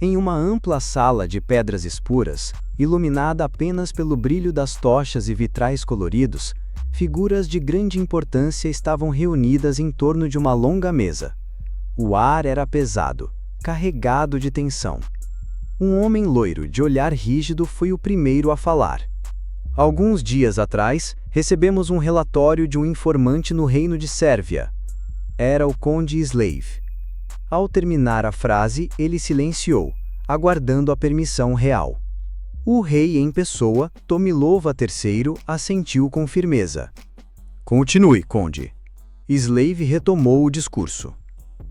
Em uma ampla sala de pedras escuras, iluminada apenas pelo brilho das tochas e vitrais coloridos, figuras de grande importância estavam reunidas em torno de uma longa mesa. O ar era pesado, carregado de tensão. Um homem loiro de olhar rígido foi o primeiro a falar. Alguns dias atrás, recebemos um relatório de um informante no reino de Sérvia. Era o Conde Slave. Ao terminar a frase, ele silenciou, aguardando a permissão real. O rei em pessoa, Tomilova III, assentiu com firmeza. Continue, Conde. Slave retomou o discurso.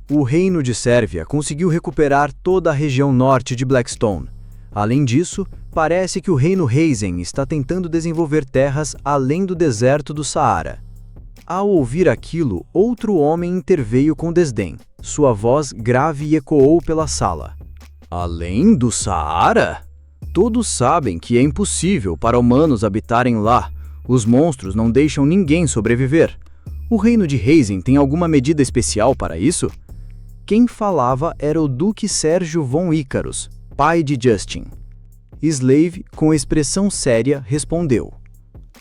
O reino de Sérvia conseguiu recuperar toda a região norte de Blackstone. Além disso, parece que o reino Heizen está tentando desenvolver terras além do deserto do Saara. Ao ouvir aquilo, outro homem interveio com desdém, Sua voz grave ecoou pela sala. Além do Saara? Todos sabem que é impossível para humanos habitarem lá. Os monstros não deixam ninguém sobreviver. O reino de Heisen tem alguma medida especial para isso? Quem falava era o Duque Sérgio von Icarus, pai de Justin. Slave, com expressão séria, respondeu: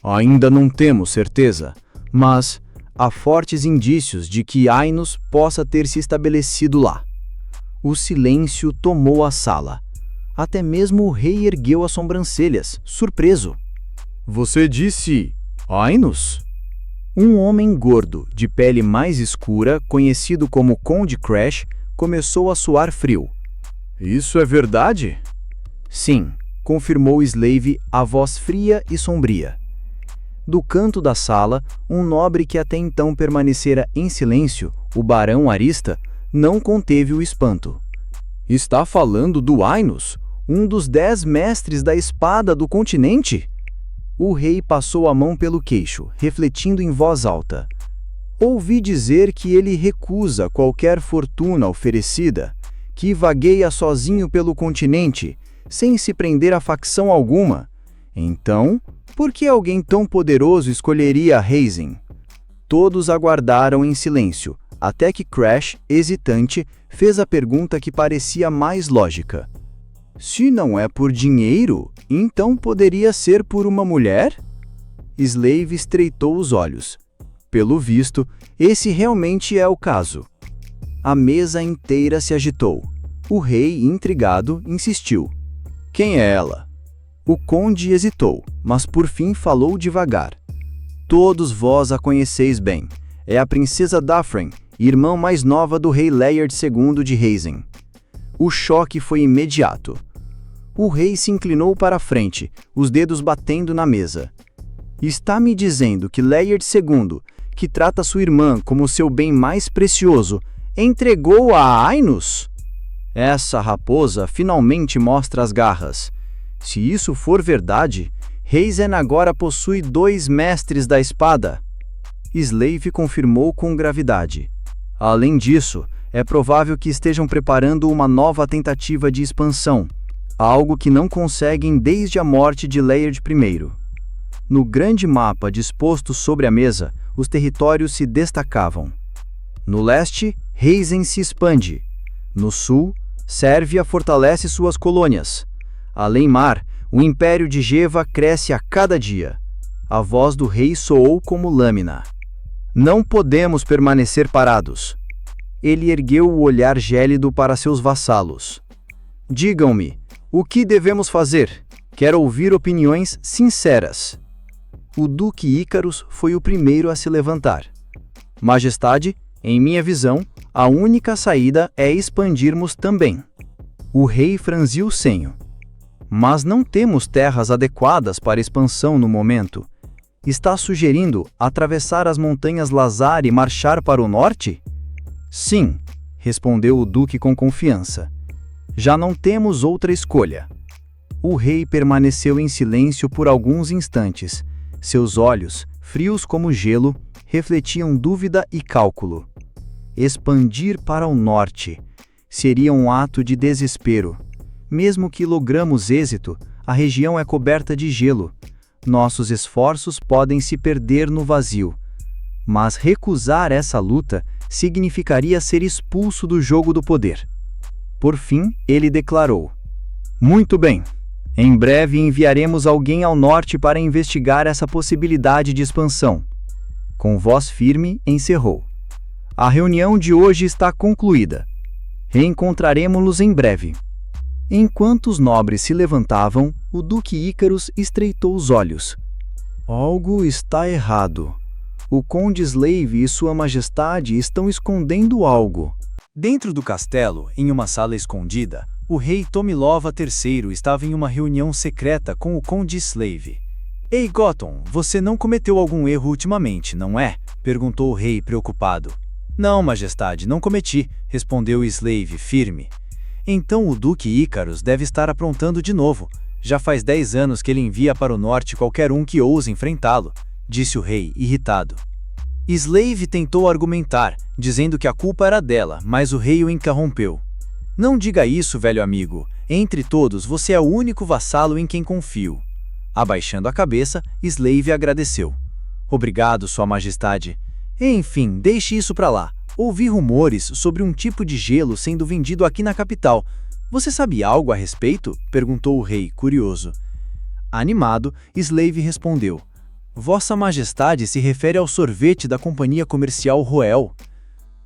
Ainda não temos certeza, mas há fortes indícios de que Ainos possa ter se estabelecido lá. O silêncio tomou a sala. Até mesmo o rei ergueu as sobrancelhas, surpreso. Você disse Ainos? Um homem gordo, de pele mais escura, conhecido como Conde Crash, começou a suar frio. Isso é verdade? Sim, confirmou Slave, a voz fria e sombria. Do canto da sala, um nobre que até então permanecera em silêncio, o Barão Arista, não conteve o espanto. Está falando do Ainos, um dos 10 mestres da espada do continente? O rei passou a mão pelo queixo, refletindo em voz alta. Ouvi dizer que ele recusa qualquer fortuna oferecida, que vagueia sozinho pelo continente, sem se prender a facção alguma. Então, por que alguém tão poderoso escolheria Heisen? Todos aguardaram em silêncio, até que Crash, hesitante, fez a pergunta que parecia mais lógica. Se não é por dinheiro, então poderia ser por uma mulher? Slave estreitou os olhos. Pelo visto, esse realmente é o caso. A mesa inteira se agitou. O rei, intrigado, insistiu. Quem é ela? O conde hesitou, mas por fim falou devagar. Todos vós a conheceis bem. É a princesa Dafren, irmã mais nova do rei Laird II de Heisen. O choque foi imediato. O rei se inclinou para a frente, os dedos batendo na mesa. Está me dizendo que Laird II, que trata sua irmã como seu bem mais precioso, entregou a Ainos? Essa raposa finalmente mostra as garras. Se isso for verdade, Heisen agora possui 2 mestres da espada. Slave confirmou com gravidade. Além disso, é provável que estejam preparando uma nova tentativa de expansão, algo que não conseguem desde a morte de Laird I. No grande mapa disposto sobre a mesa, os territórios se destacavam. No leste, Heisen se expande. No sul, Sérvia fortalece suas colônias. Além mar, o Império de Geva cresce a cada dia. A voz do rei soou como lâmina. Não podemos permanecer parados. Ele ergueu o olhar gélido para seus vassalos. Digam-me, o que devemos fazer? Quero ouvir opiniões sinceras. O Duque Icarus foi o primeiro a se levantar. Majestade, em minha visão, a única saída é expandirmos também. O rei franziu o senho. Mas não temos terras adequadas para expansão no momento. Está sugerindo atravessar as montanhas Lazar e marchar para o norte? Sim, respondeu o duque com confiança. Já não temos outra escolha. O rei permaneceu em silêncio por alguns instantes. Seus olhos, frios como gelo, refletiam dúvida e cálculo. Expandir para o norte seria um ato de desespero. Mesmo que logramos êxito, a região é coberta de gelo. Nossos esforços podem se perder no vazio. Mas recusar essa luta significaria ser expulso do jogo do poder. Por fim, ele declarou: Muito bem. Em breve enviaremos alguém ao norte para investigar essa possibilidade de expansão. Com voz firme, encerrou. A reunião de hoje está concluída. Reencontraremos-los em breve. Enquanto os nobres se levantavam, o Duque Icarus estreitou os olhos. Algo está errado. O Conde Slave e Sua Majestade estão escondendo algo. Dentro do castelo, em uma sala escondida, o rei Tomilova III estava em uma reunião secreta com o Conde Slave. Ei, Gothon, você não cometeu algum erro ultimamente, não é? Perguntou o rei preocupado. Não, Majestade, não cometi, respondeu Slave firme. Então o Duque Icarus deve estar aprontando de novo. Já faz 10 anos que ele envia para o norte qualquer um que ouse enfrentá-lo, disse o rei, irritado. Slave tentou argumentar, dizendo que a culpa era dela, mas o rei o interrompeu. Não diga isso, velho amigo. Entre todos, você é o único vassalo em quem confio. Abaixando a cabeça, Slave agradeceu. Obrigado, Sua Majestade. Enfim, deixe isso pra lá. Ouvi rumores sobre um tipo de gelo sendo vendido aqui na capital. Você sabe algo a respeito? Perguntou o rei, curioso. Animado, Slave respondeu. Vossa Majestade se refere ao sorvete da companhia comercial Roel.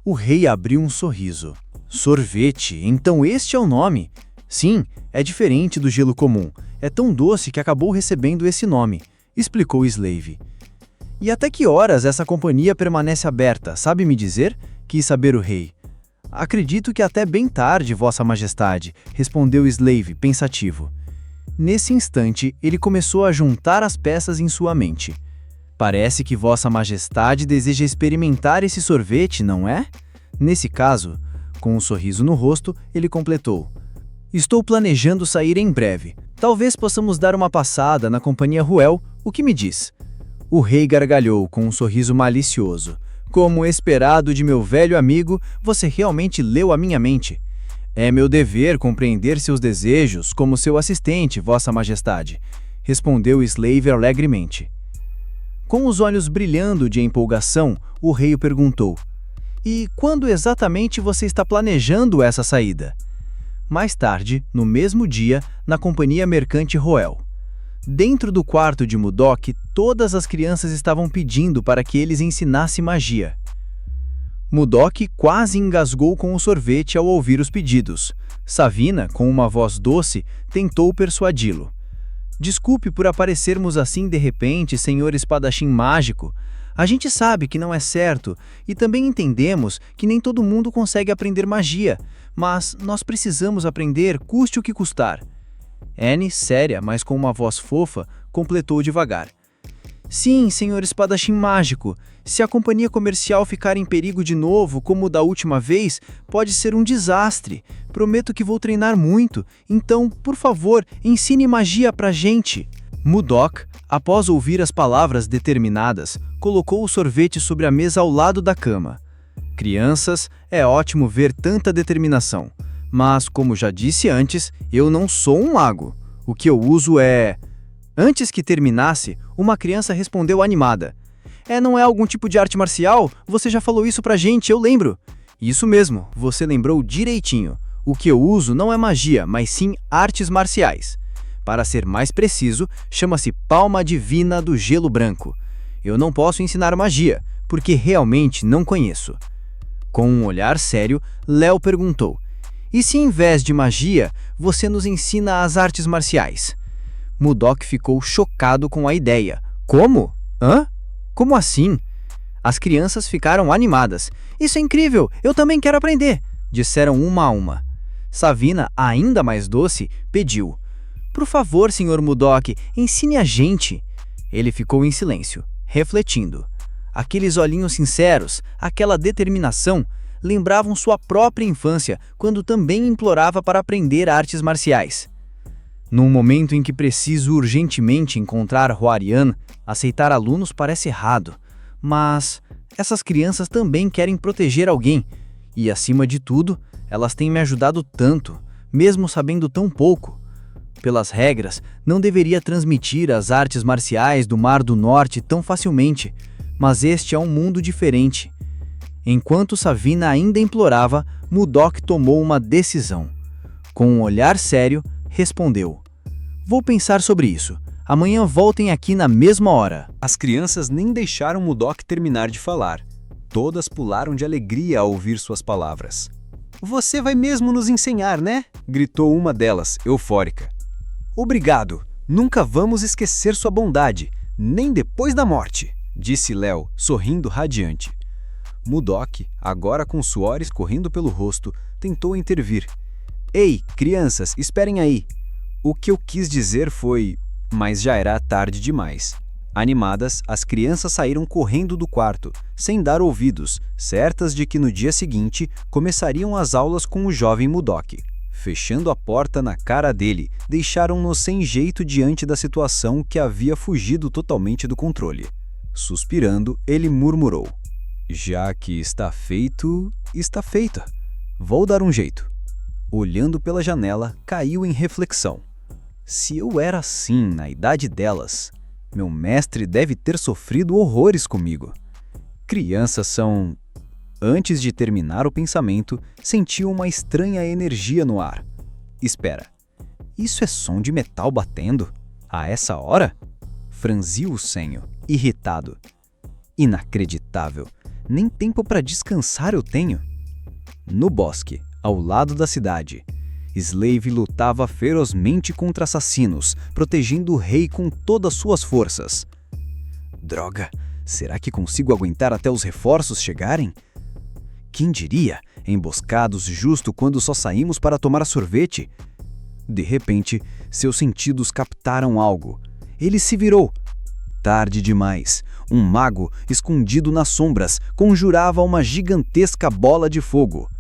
O rei abriu um sorriso. Sorvete, então este é o nome? Sim, é diferente do gelo comum. É tão doce que acabou recebendo esse nome, explicou Slave. E até que horas essa companhia permanece aberta, sabe me dizer? Quis saber o rei. Acredito que até bem tarde, Vossa Majestade, respondeu Slave, pensativo. Nesse instante, ele começou a juntar as peças em sua mente. Parece que Vossa Majestade deseja experimentar esse sorvete, não é? Nesse caso, com um sorriso no rosto, ele completou. Estou planejando sair em breve. Talvez possamos dar uma passada na companhia Roel, o que me diz? O rei gargalhou com um sorriso malicioso. Como esperado de meu velho amigo, você realmente leu a minha mente. É meu dever compreender seus desejos como seu assistente, Vossa Majestade, respondeu Slave alegremente. Com os olhos brilhando de empolgação, o rei o perguntou. E quando exatamente você está planejando essa saída? Mais tarde, no mesmo dia, na companhia mercante Roel. Dentro do quarto de Mudok, todas as crianças estavam pedindo para que eles ensinassem magia. Mudok quase engasgou com o sorvete ao ouvir os pedidos. Savina, com uma voz doce, tentou persuadi-lo. Desculpe por aparecermos assim de repente, senhor espadachim mágico. A gente sabe que não é certo e também entendemos que nem todo mundo consegue aprender magia, mas nós precisamos aprender custe o que custar. Anne, séria, mas com uma voz fofa, completou devagar. Sim, senhor espadachim mágico. Se a companhia comercial ficar em perigo de novo, como da última vez, pode ser um desastre. Prometo que vou treinar muito, então, por favor, ensine magia pra gente. Mudok, após ouvir as palavras determinadas, colocou o sorvete sobre a mesa ao lado da cama. Crianças, é ótimo ver tanta determinação. Mas, como já disse antes, eu não sou um mago. O que eu uso é... Antes que terminasse, uma criança respondeu animada. Não é algum tipo de arte marcial? Você já falou isso pra gente, eu lembro. Isso mesmo, você lembrou direitinho. O que eu uso não é magia, mas sim artes marciais. Para ser mais preciso, chama-se Palma Divina do Gelo Branco. Eu não posso ensinar magia, porque realmente não conheço. Com um olhar sério, Léo perguntou. E se em vez de magia, você nos ensina as artes marciais? Mudok ficou chocado com a ideia. Como? Hã? Como assim? As crianças ficaram animadas. Isso é incrível, eu também quero aprender, disseram uma a uma. Savina, ainda mais doce, pediu. Por favor, senhor Mudok, ensine a gente. Ele ficou em silêncio, refletindo. Aqueles olhinhos sinceros, aquela determinação, lembravam sua própria infância, quando também implorava para aprender artes marciais. Num momento em que preciso urgentemente encontrar Huarian, aceitar alunos parece errado, mas essas crianças também querem proteger alguém, e acima de tudo, elas têm me ajudado tanto, mesmo sabendo tão pouco. Pelas regras, não deveria transmitir as artes marciais do Mar do Norte tão facilmente, mas este é um mundo diferente. Enquanto Savina ainda implorava, Mudok tomou uma decisão. Com um olhar sério, respondeu. Vou pensar sobre isso. Amanhã voltem aqui na mesma hora. As crianças nem deixaram Mudok terminar de falar. Todas pularam de alegria ao ouvir suas palavras. Você vai mesmo nos ensinar, né? Gritou uma delas, eufórica. Obrigado. Nunca vamos esquecer sua bondade, nem depois da morte, disse Léo, sorrindo radiante. Mudok, agora com suores correndo pelo rosto, tentou intervir. Ei, crianças, esperem aí. O que eu quis dizer foi... Mas já era tarde demais. Animadas, as crianças saíram correndo do quarto, sem dar ouvidos, certas de que no dia seguinte começariam as aulas com o jovem Mudok. Fechando a porta na cara dele, deixaram-no sem jeito diante da situação que havia fugido totalmente do controle. Suspirando, ele murmurou. Já que está feito, está feito. Vou dar um jeito. Olhando pela janela, caiu em reflexão. Se eu era assim na idade delas, meu mestre deve ter sofrido horrores comigo. Crianças são... Antes de terminar o pensamento, sentiu uma estranha energia no ar. Espera, isso é som de metal batendo? A essa hora? Franziu o senho, irritado. Inacreditável, nem tempo para descansar eu tenho. No bosque, ao lado da cidade, Slave lutava ferozmente contra assassinos, protegendo o rei com todas suas forças. Droga, será que consigo aguentar até os reforços chegarem? Quem diria, emboscados justo quando só saímos para tomar sorvete? De repente, seus sentidos captaram algo. Ele se virou. Tarde demais. Um mago, escondido nas sombras, conjurava uma gigantesca bola de fogo.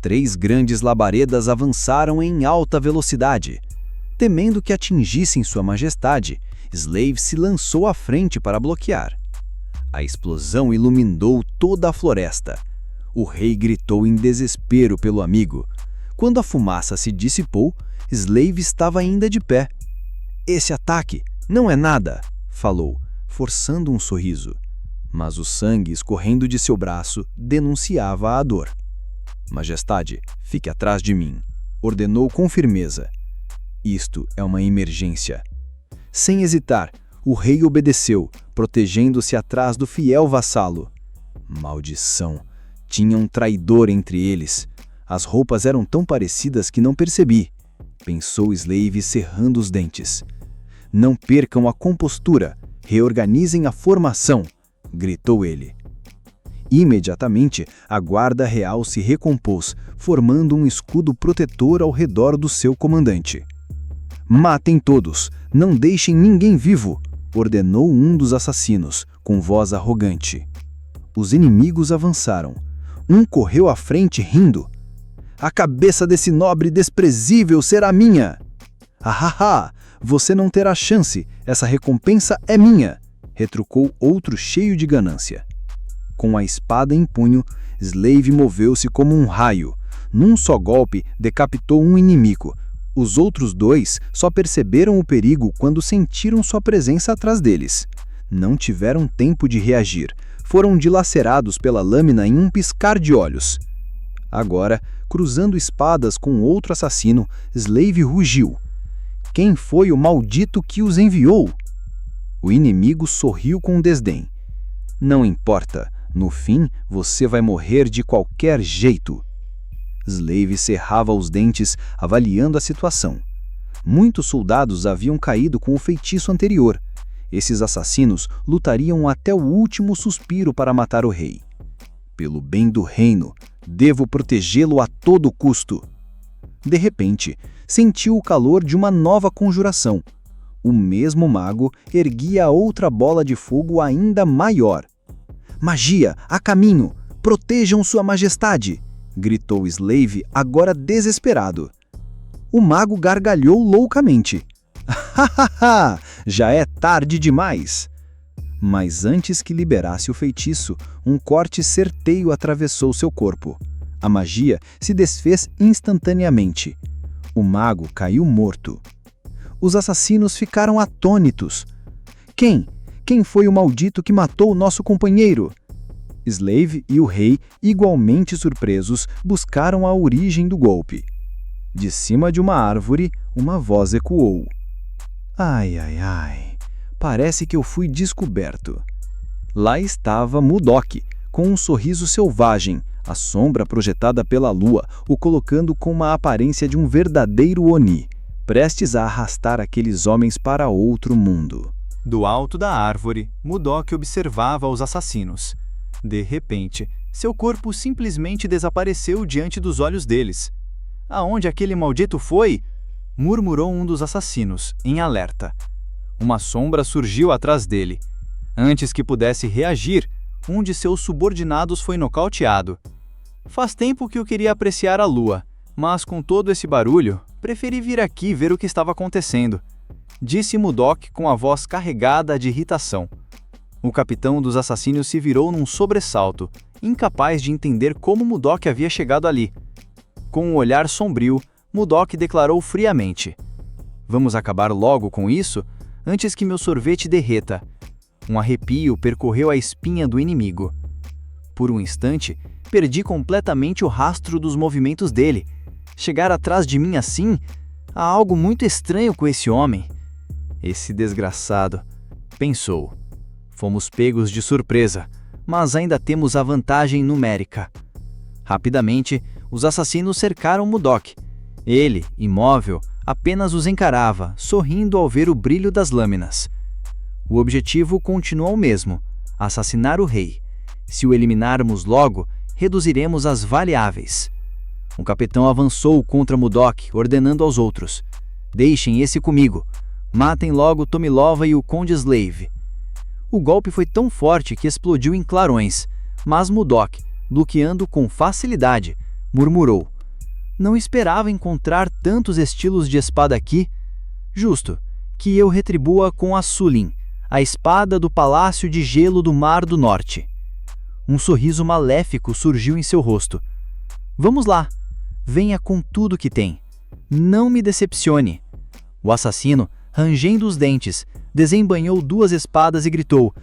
3 grandes labaredas avançaram em alta velocidade. Temendo que atingissem Sua Majestade, Slave se lançou à frente para bloquear. A explosão iluminou toda a floresta. O rei gritou em desespero pelo amigo. Quando a fumaça se dissipou, Slave estava ainda de pé. Esse ataque não é nada, falou, forçando um sorriso. Mas o sangue escorrendo de seu braço denunciava a dor. Majestade, fique atrás de mim, ordenou com firmeza. Isto é uma emergência. Sem hesitar, o rei obedeceu, protegendo-se atrás do fiel vassalo. Maldição! Tinha um traidor entre eles. As roupas eram tão parecidas que não percebi, pensou Slave cerrando os dentes. Não percam a compostura, reorganizem a formação, gritou ele. Imediatamente, a guarda real se recompôs, formando um escudo protetor ao redor do seu comandante. Matem todos, não deixem ninguém vivo, ordenou um dos assassinos, com voz arrogante. Os inimigos avançaram. Um correu à frente rindo. A cabeça desse nobre desprezível será minha. Ahaha, você não terá chance, essa recompensa é minha, retrucou outro cheio de ganância. Com a espada em punho, Slave moveu-se como um raio. Num só golpe, decapitou um inimigo. Os outros 2 só perceberam o perigo quando sentiram sua presença atrás deles. Não tiveram tempo de reagir. Foram dilacerados pela lâmina em um piscar de olhos. Agora, cruzando espadas com outro assassino, Slave rugiu. Quem foi o maldito que os enviou? O inimigo sorriu com desdém. Não importa, no fim você vai morrer de qualquer jeito. Slave cerrava os dentes, avaliando a situação. Muitos soldados haviam caído com o feitiço anterior. Esses assassinos lutariam até o último suspiro para matar o rei. Pelo bem do reino, devo protegê-lo a todo custo. De repente, sentiu o calor de uma nova conjuração. O mesmo mago erguia outra bola de fogo ainda maior. Magia, a caminho! Protejam Sua Majestade! Gritou Slave, agora desesperado. O mago gargalhou loucamente. Hahaha! Já é tarde demais! Mas antes que liberasse o feitiço, um corte certeiro atravessou seu corpo. A magia se desfez instantaneamente. O mago caiu morto. Os assassinos ficaram atônitos. Quem foi o maldito que matou o nosso companheiro? Slave e o rei, igualmente surpresos, buscaram a origem do golpe. De cima de uma árvore, uma voz ecoou. Ai, ai, ai, parece que eu fui descoberto. Lá estava Mudok, com um sorriso selvagem, a sombra projetada pela lua, o colocando com uma aparência de um verdadeiro Oni, prestes a arrastar aqueles homens para outro mundo. Do alto da árvore, Mudok observava os assassinos. De repente, seu corpo simplesmente desapareceu diante dos olhos deles. Aonde aquele maldito foi? Murmurou um dos assassinos, em alerta. Uma sombra surgiu atrás dele. Antes que pudesse reagir, um de seus subordinados foi nocauteado. Faz tempo que eu queria apreciar a lua, mas com todo esse barulho, preferi vir aqui ver o que estava acontecendo, disse Mudok com a voz carregada de irritação. O capitão dos assassinos se virou num sobressalto, incapaz de entender como Mudok havia chegado ali. Com um olhar sombrio, Mudok declarou friamente: "Vamos acabar logo com isso, antes que meu sorvete derreta." Um arrepio percorreu a espinha do inimigo. Por um instante, perdi completamente o rastro dos movimentos dele. Chegar atrás de mim assim? Há algo muito estranho com esse homem. Esse desgraçado, pensou. Fomos pegos de surpresa, mas ainda temos a vantagem numérica. Rapidamente, os assassinos cercaram Mudok. Ele, imóvel, apenas os encarava, sorrindo ao ver o brilho das lâminas. O objetivo continuou o mesmo: assassinar o rei. Se o eliminarmos logo, reduziremos as variáveis. O capitão avançou contra Mudok, ordenando aos outros: "Deixem esse comigo. Matem logo Tomilova e o Conde Slave." O golpe foi tão forte que explodiu em clarões, mas Mudok, bloqueando com facilidade, murmurou: "Não esperava encontrar tantos estilos de espada aqui. Justo que eu retribua com a Sulin, a espada do Palácio de Gelo do Mar do Norte." Um sorriso maléfico surgiu em seu rosto. "Vamos lá, venha com tudo que tem. Não me decepcione." O assassino, rangendo os dentes, desembainhou 2 espadas e gritou: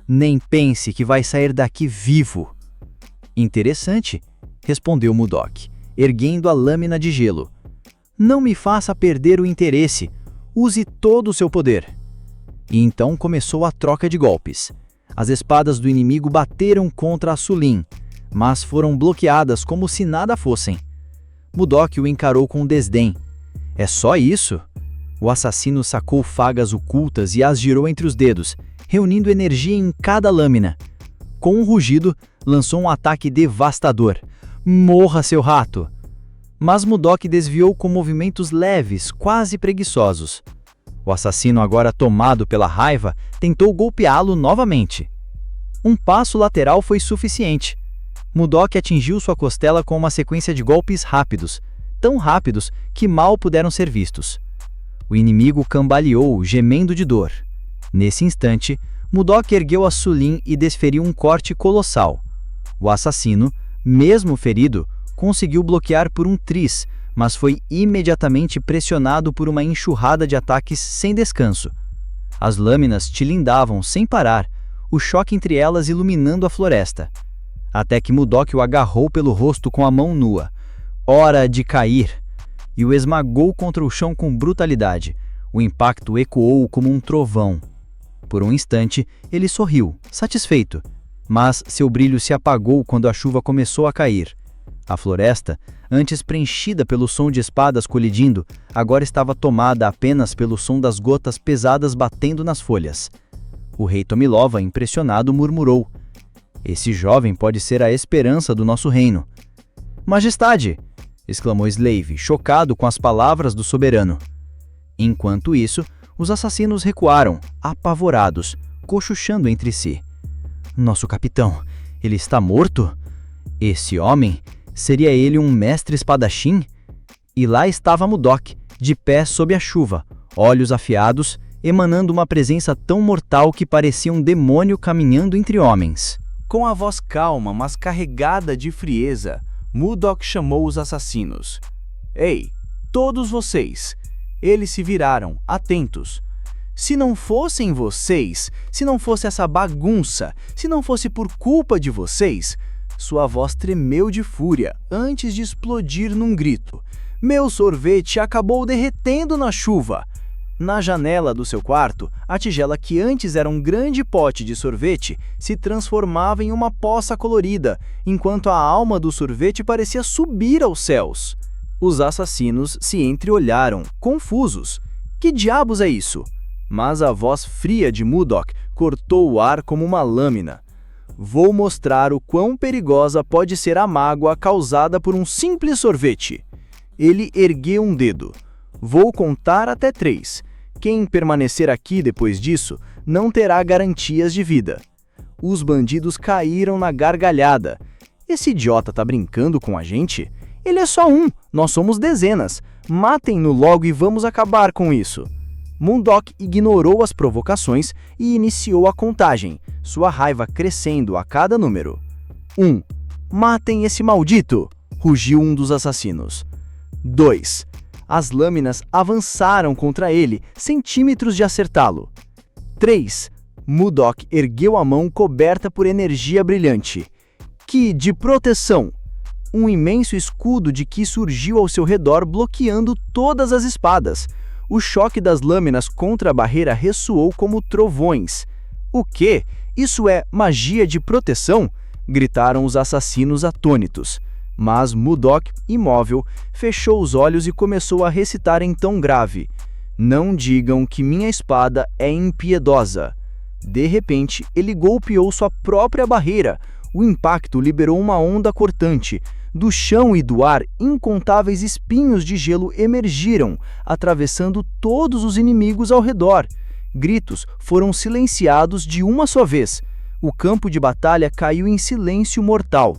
"Nem pense que vai sair daqui vivo." "Interessante", respondeu Mudok, erguendo a lâmina de gelo. "Não me faça perder o interesse. Use todo o seu poder." E então começou a troca de golpes. As espadas do inimigo bateram contra a Sulin, mas foram bloqueadas como se nada fossem. Mudok o encarou com desdém. "É só isso?" O assassino sacou fagas ocultas e as girou entre os dedos, reunindo energia em cada lâmina. Com um rugido, lançou um ataque devastador. "Morra, seu rato!" Mas Mudok desviou com movimentos leves, quase preguiçosos. O assassino, agora tomado pela raiva, tentou golpeá-lo novamente. Um passo lateral foi suficiente. Mudok atingiu sua costela com uma sequência de golpes rápidos, tão rápidos que mal puderam ser vistos. O inimigo cambaleou, gemendo de dor. Nesse instante, Mudok ergueu a Sulin e desferiu um corte colossal. O assassino, mesmo ferido, conseguiu bloquear por um tris, mas foi imediatamente pressionado por uma enxurrada de ataques sem descanso. As lâminas tilindavam sem parar, o choque entre elas iluminando a floresta. Até que Mudok o agarrou pelo rosto com a mão nua. "Hora de cair!" E o esmagou contra o chão com brutalidade. O impacto ecoou como um trovão. Por um instante, ele sorriu, satisfeito. Mas seu brilho se apagou quando a chuva começou a cair. A floresta, antes preenchida pelo som de espadas colidindo, agora estava tomada apenas pelo som das gotas pesadas batendo nas folhas. O rei Tomilova, impressionado, murmurou: "Esse jovem pode ser a esperança do nosso reino." "Majestade!" exclamou Slave, chocado com as palavras do soberano. Enquanto isso, os assassinos recuaram, apavorados, cochuchando entre si. "Nosso capitão, ele está morto? Esse homem, seria ele um mestre espadachim?" E lá estava Mudok, de pé sob a chuva, olhos afiados, emanando uma presença tão mortal que parecia um demônio caminhando entre homens. Com a voz calma, mas carregada de frieza, Mudok chamou os assassinos. "Ei, todos vocês!" Eles se viraram, atentos. "Se não fossem vocês, se não fosse essa bagunça, se não fosse por culpa de vocês..." Sua voz tremeu de fúria antes de explodir num grito. "Meu sorvete acabou derretendo na chuva!" Na janela do seu quarto, a tigela que antes era um grande pote de sorvete se transformava em uma poça colorida, enquanto a alma do sorvete parecia subir aos céus. Os assassinos se entreolharam, confusos. "Que diabos é isso?" Mas a voz fria de Mudok cortou o ar como uma lâmina. "Vou mostrar o quão perigosa pode ser a mágoa causada por um simples sorvete." Ele ergueu um dedo. "Vou contar até 3. Quem permanecer aqui depois disso não terá garantias de vida." Os bandidos caíram na gargalhada. "Esse idiota tá brincando com a gente? Ele é só um, nós somos dezenas. Matem-no logo e vamos acabar com isso." Mundok ignorou as provocações e iniciou a contagem, sua raiva crescendo a cada número. 1. Matem esse maldito! Rugiu um dos assassinos. 2. As lâminas avançaram contra ele, centímetros de acertá-lo. 3. Mudok ergueu a mão coberta por energia brilhante. Ki de proteção! Um imenso escudo de Ki surgiu ao seu redor, bloqueando todas as espadas. O choque das lâminas contra a barreira ressoou como trovões. O quê? Isso é magia de proteção? Gritaram os assassinos atônitos. Mas Mudok, imóvel, fechou os olhos e começou a recitar em tom grave: Não digam que minha espada é impiedosa. De repente, ele golpeou sua própria barreira. O impacto liberou uma onda cortante. Do chão e do ar, incontáveis espinhos de gelo emergiram, atravessando todos os inimigos ao redor. Gritos foram silenciados de uma só vez. O campo de batalha caiu em silêncio mortal.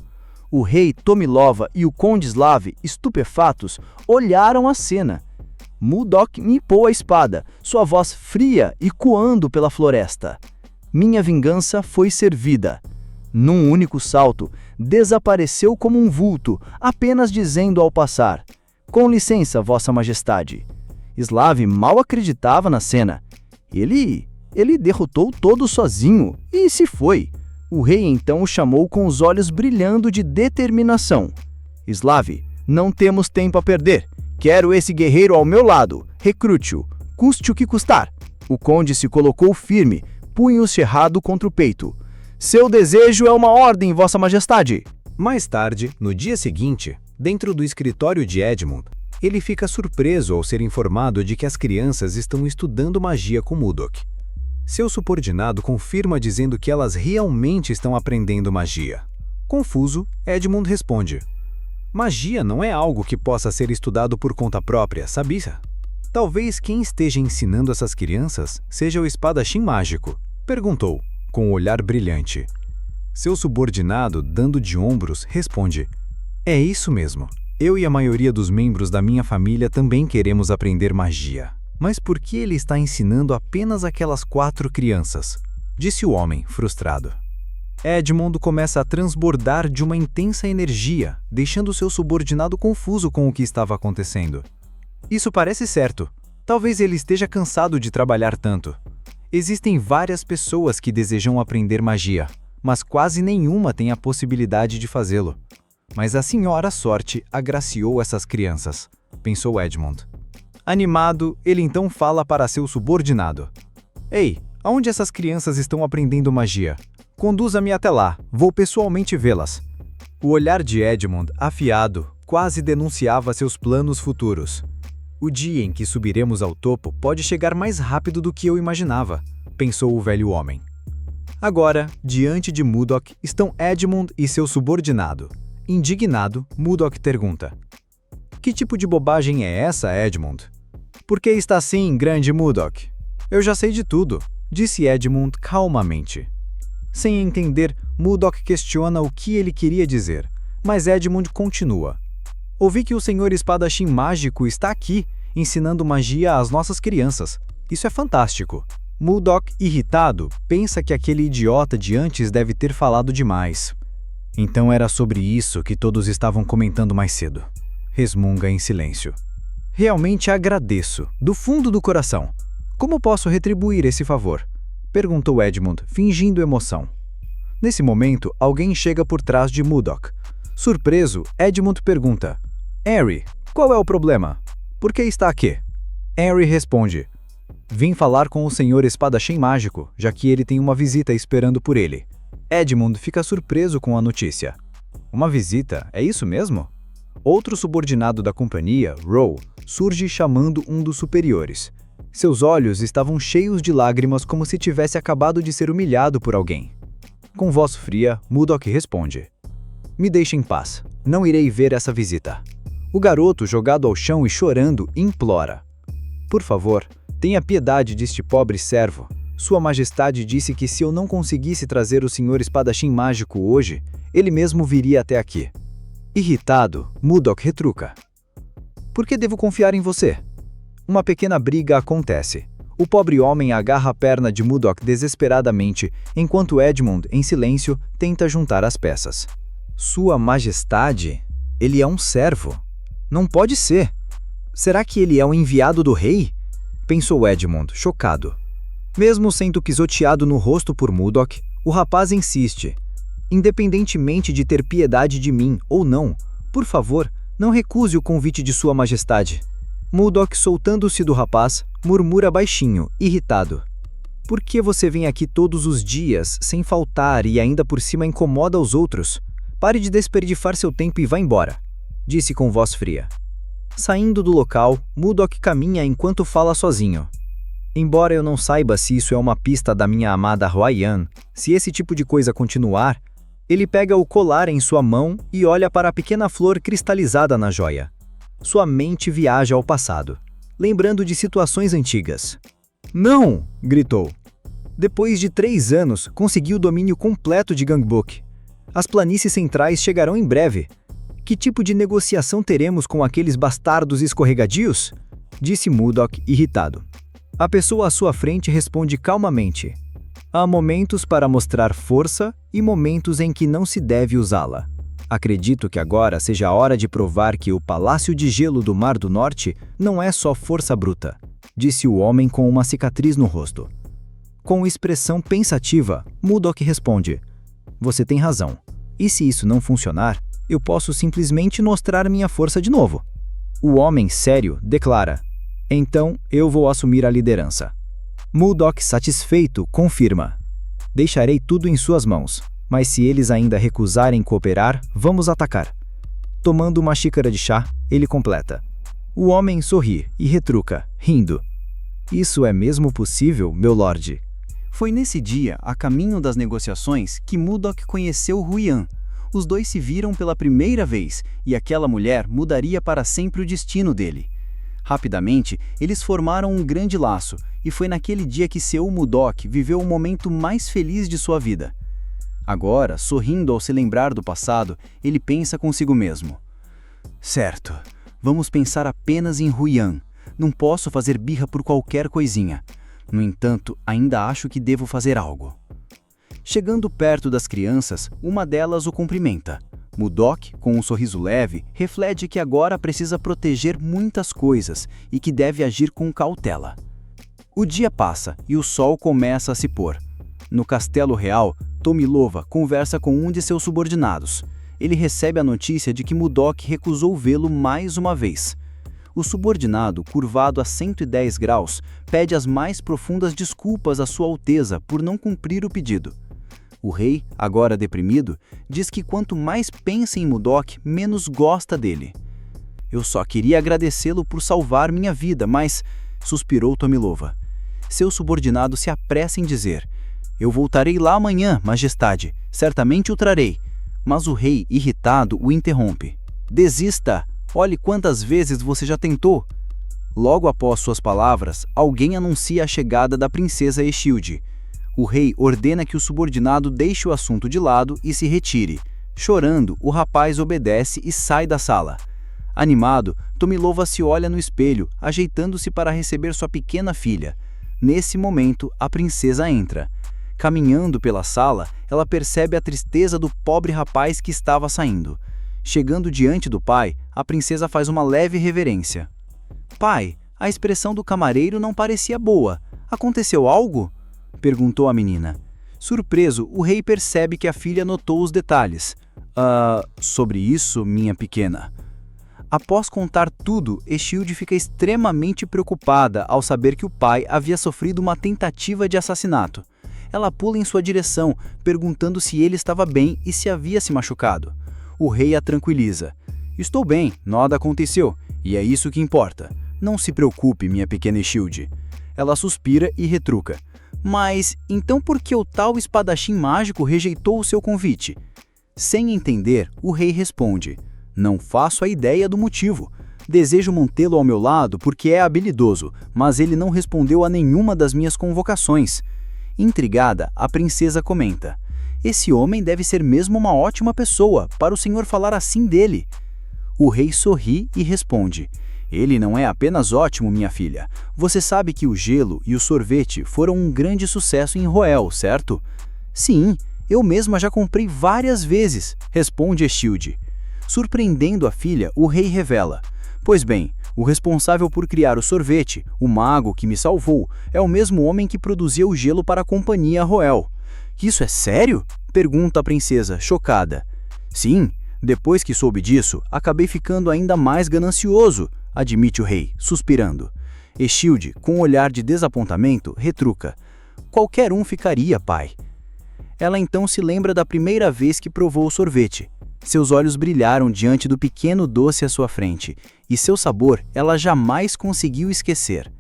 O rei Tomilova e o conde Slav, estupefatos, olharam a cena. Mudok nippou a espada, sua voz fria e coando pela floresta. Minha vingança foi servida. Num único salto, desapareceu como um vulto, apenas dizendo ao passar: Com licença, Vossa Majestade. Slav mal acreditava na cena. Ele derrotou todos sozinho e se foi. O rei então o chamou com os olhos brilhando de determinação. Slav, não temos tempo a perder. Quero esse guerreiro ao meu lado. Recrute-o, custe o que custar. O conde se colocou firme, punho cerrado contra o peito. Seu desejo é uma ordem, Vossa Majestade. Mais tarde, no dia seguinte, dentro do escritório de Edmund, ele fica surpreso ao ser informado de que as crianças estão estudando magia com Mudok. Seu subordinado confirma dizendo que elas realmente estão aprendendo magia. Confuso, Edmund responde: Magia não é algo que possa ser estudado por conta própria, sabia? Talvez quem esteja ensinando essas crianças seja o espadachim mágico, perguntou, com um olhar brilhante. Seu subordinado, dando de ombros, responde: É isso mesmo. Eu e a maioria dos membros da minha família também queremos aprender magia. Mas por que ele está ensinando apenas aquelas 4 crianças? Disse o homem, frustrado. Edmund começa a transbordar de uma intensa energia, deixando seu subordinado confuso com o que estava acontecendo. Isso parece certo. Talvez ele esteja cansado de trabalhar tanto. Existem várias pessoas que desejam aprender magia, mas quase nenhuma tem a possibilidade de fazê-lo. Mas a Senhora Sorte agraciou essas crianças, pensou Edmund. Animado, ele então fala para seu subordinado: Ei, aonde essas crianças estão aprendendo magia? Conduza-me até lá, vou pessoalmente vê-las. O olhar de Edmund, afiado, quase denunciava seus planos futuros. O dia em que subiremos ao topo pode chegar mais rápido do que eu imaginava, pensou o velho homem. Agora, diante de Mudok, estão Edmund e seu subordinado. Indignado, Mudok pergunta: Que tipo de bobagem é essa, Edmund? Por que está assim, grande Mudok? Eu já sei de tudo, disse Edmund calmamente. Sem entender, Mudok questiona o que ele queria dizer, mas Edmund continua. Ouvi que o senhor espadachim mágico está aqui, ensinando magia às nossas crianças. Isso é fantástico. Mudok, irritado, pensa que aquele idiota de antes deve ter falado demais. Então era sobre isso que todos estavam comentando mais cedo. Resmunga em silêncio. Realmente agradeço, do fundo do coração. Como posso retribuir esse favor? Perguntou Edmund, fingindo emoção. Nesse momento, alguém chega por trás de Mudok. Surpreso, Edmund pergunta: Henry, qual é o problema? Por que está aqui? Henry responde: Vim falar com o senhor espadachim mágico, já que ele tem uma visita esperando por ele. Edmund fica surpreso com a notícia. Uma visita? É isso mesmo? Outro subordinado da companhia, Row, surge chamando um dos superiores. Seus olhos estavam cheios de lágrimas como se tivesse acabado de ser humilhado por alguém. Com voz fria, Mudok responde: Me deixe em paz, não irei ver essa visita. O garoto, jogado ao chão e chorando, implora: Por favor, tenha piedade deste pobre servo. Sua Majestade disse que se eu não conseguisse trazer o senhor espadachim mágico hoje, ele mesmo viria até aqui. Irritado, Mudok retruca: Por que devo confiar em você? Uma pequena briga acontece. O pobre homem agarra a perna de Murdoch desesperadamente, enquanto Edmund, em silêncio, tenta juntar as peças. Sua Majestade? Ele é um servo. Não pode ser. Será que ele é o enviado do rei? Pensou Edmund, chocado. Mesmo sendo pisoteado no rosto por Murdoch, o rapaz insiste. Independentemente de ter piedade de mim ou não, por favor, não recuse o convite de Sua Majestade. Murdoch, soltando-se do rapaz, murmura baixinho, irritado. Por que você vem aqui todos os dias, sem faltar e ainda por cima incomoda os outros? Pare de desperdiçar seu tempo e vá embora, disse com voz fria. Saindo do local, Murdoch caminha enquanto fala sozinho. Embora eu não saiba se isso é uma pista da minha amada Huaiyan, se esse tipo de coisa continuar, ele pega o colar em sua mão e olha para a pequena flor cristalizada na joia. Sua mente viaja ao passado, lembrando de situações antigas. Não! Gritou. Depois de 3 anos, conseguiu o domínio completo de Gangbok. As planícies centrais chegarão em breve. Que tipo de negociação teremos com aqueles bastardos escorregadios? Disse Murdoch, irritado. A pessoa à sua frente responde calmamente. Há momentos para mostrar força e momentos em que não se deve usá-la. Acredito que agora seja a hora de provar que o Palácio de Gelo do Mar do Norte não é só força bruta, disse o homem com uma cicatriz no rosto. Com expressão pensativa, Murdoch responde: Você tem razão. E se isso não funcionar, eu posso simplesmente mostrar minha força de novo. O homem sério declara: Então eu vou assumir a liderança. Murdoch, satisfeito, confirma: Deixarei tudo em suas mãos. Mas se eles ainda recusarem cooperar, vamos atacar. Tomando uma xícara de chá, ele completa. O homem sorri e retruca, rindo. Isso é mesmo possível, meu lorde? Foi nesse dia, a caminho das negociações, que Murdoch conheceu Huaiyan. Os dois se viram pela primeira vez, e aquela mulher mudaria para sempre o destino dele. Rapidamente, eles formaram um grande laço, e foi naquele dia que seu Murdoch viveu o momento mais feliz de sua vida. Agora, sorrindo ao se lembrar do passado, ele pensa consigo mesmo. Certo, vamos pensar apenas em Huaiyan. Não posso fazer birra por qualquer coisinha. No entanto, ainda acho que devo fazer algo. Chegando perto das crianças, uma delas o cumprimenta. Murdoch, com um sorriso leve, reflete que agora precisa proteger muitas coisas e que deve agir com cautela. O dia passa e o sol começa a se pôr. No Castelo Real, Tomilova conversa com um de seus subordinados. Ele recebe a notícia de que Murdoch recusou vê-lo mais uma vez. O subordinado, curvado a 110 graus, pede as mais profundas desculpas à Sua Alteza por não cumprir o pedido. O rei, agora deprimido, diz que quanto mais pensa em Murdoch, menos gosta dele. Eu só queria agradecê-lo por salvar minha vida, mas... suspirou Tomilova. Seu subordinado se apressa em dizer: Eu voltarei lá amanhã, majestade, certamente o trarei. Mas o rei, irritado, o interrompe. Desista! Olhe quantas vezes você já tentou. Logo após suas palavras, alguém anuncia a chegada da princesa Eschilde. O rei ordena que o subordinado deixe o assunto de lado e se retire. Chorando, o rapaz obedece e sai da sala. Animado, Tomilova se olha no espelho, ajeitando-se para receber sua pequena filha. Nesse momento, a princesa entra. Caminhando pela sala, ela percebe a tristeza do pobre rapaz que estava saindo. Chegando diante do pai, a princesa faz uma leve reverência. Pai, a expressão do camareiro não parecia boa. Aconteceu algo? Perguntou a menina. Surpreso, o rei percebe que a filha notou os detalhes. Sobre isso, minha pequena. Após contar tudo, Eschilde fica extremamente preocupada ao saber que o pai havia sofrido uma tentativa de assassinato. Ela pula em sua direção, perguntando se ele estava bem e se havia se machucado. O rei a tranquiliza. Estou bem, nada aconteceu, e é isso que importa. Não se preocupe, minha pequena Eschilde. Ela suspira e retruca. Mas, então por que o tal espadachim mágico rejeitou o seu convite? Sem entender, o rei responde. Não faço a ideia do motivo. Desejo mantê-lo ao meu lado porque é habilidoso, mas ele não respondeu a nenhuma das minhas convocações. Intrigada, a princesa comenta. Esse homem deve ser mesmo uma ótima pessoa, para o senhor falar assim dele. O rei sorri e responde. Ele não é apenas ótimo, minha filha. Você sabe que o gelo e o sorvete foram um grande sucesso em Roel, certo? Sim, eu mesma já comprei várias vezes, responde Estilde. Surpreendendo a filha, o rei revela: pois bem, o responsável por criar o sorvete, o mago que me salvou, é o mesmo homem que produzia o gelo para a companhia Roel. Isso é sério? Pergunta a princesa, chocada. Sim, depois que soube disso, acabei ficando ainda mais ganancioso, admite o rei, suspirando. Estilde, com um olhar de desapontamento, retruca: qualquer um ficaria, pai. Ela então se lembra da primeira vez que provou o sorvete. Seus olhos brilharam diante do pequeno doce à sua frente, e seu sabor ela jamais conseguiu esquecer.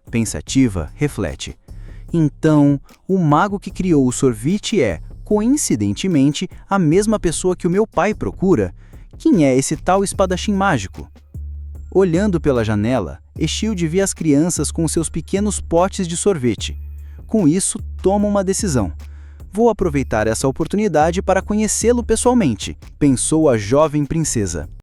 Pensativa, reflete: então, o mago que criou o sorvete é, coincidentemente, a mesma pessoa que o meu pai procura? Quem é esse tal espadachim mágico? Olhando pela janela, Estilde vê as crianças com seus pequenos potes de sorvete. Com isso, toma uma decisão. Vou aproveitar essa oportunidade para conhecê-lo pessoalmente, pensou a jovem princesa.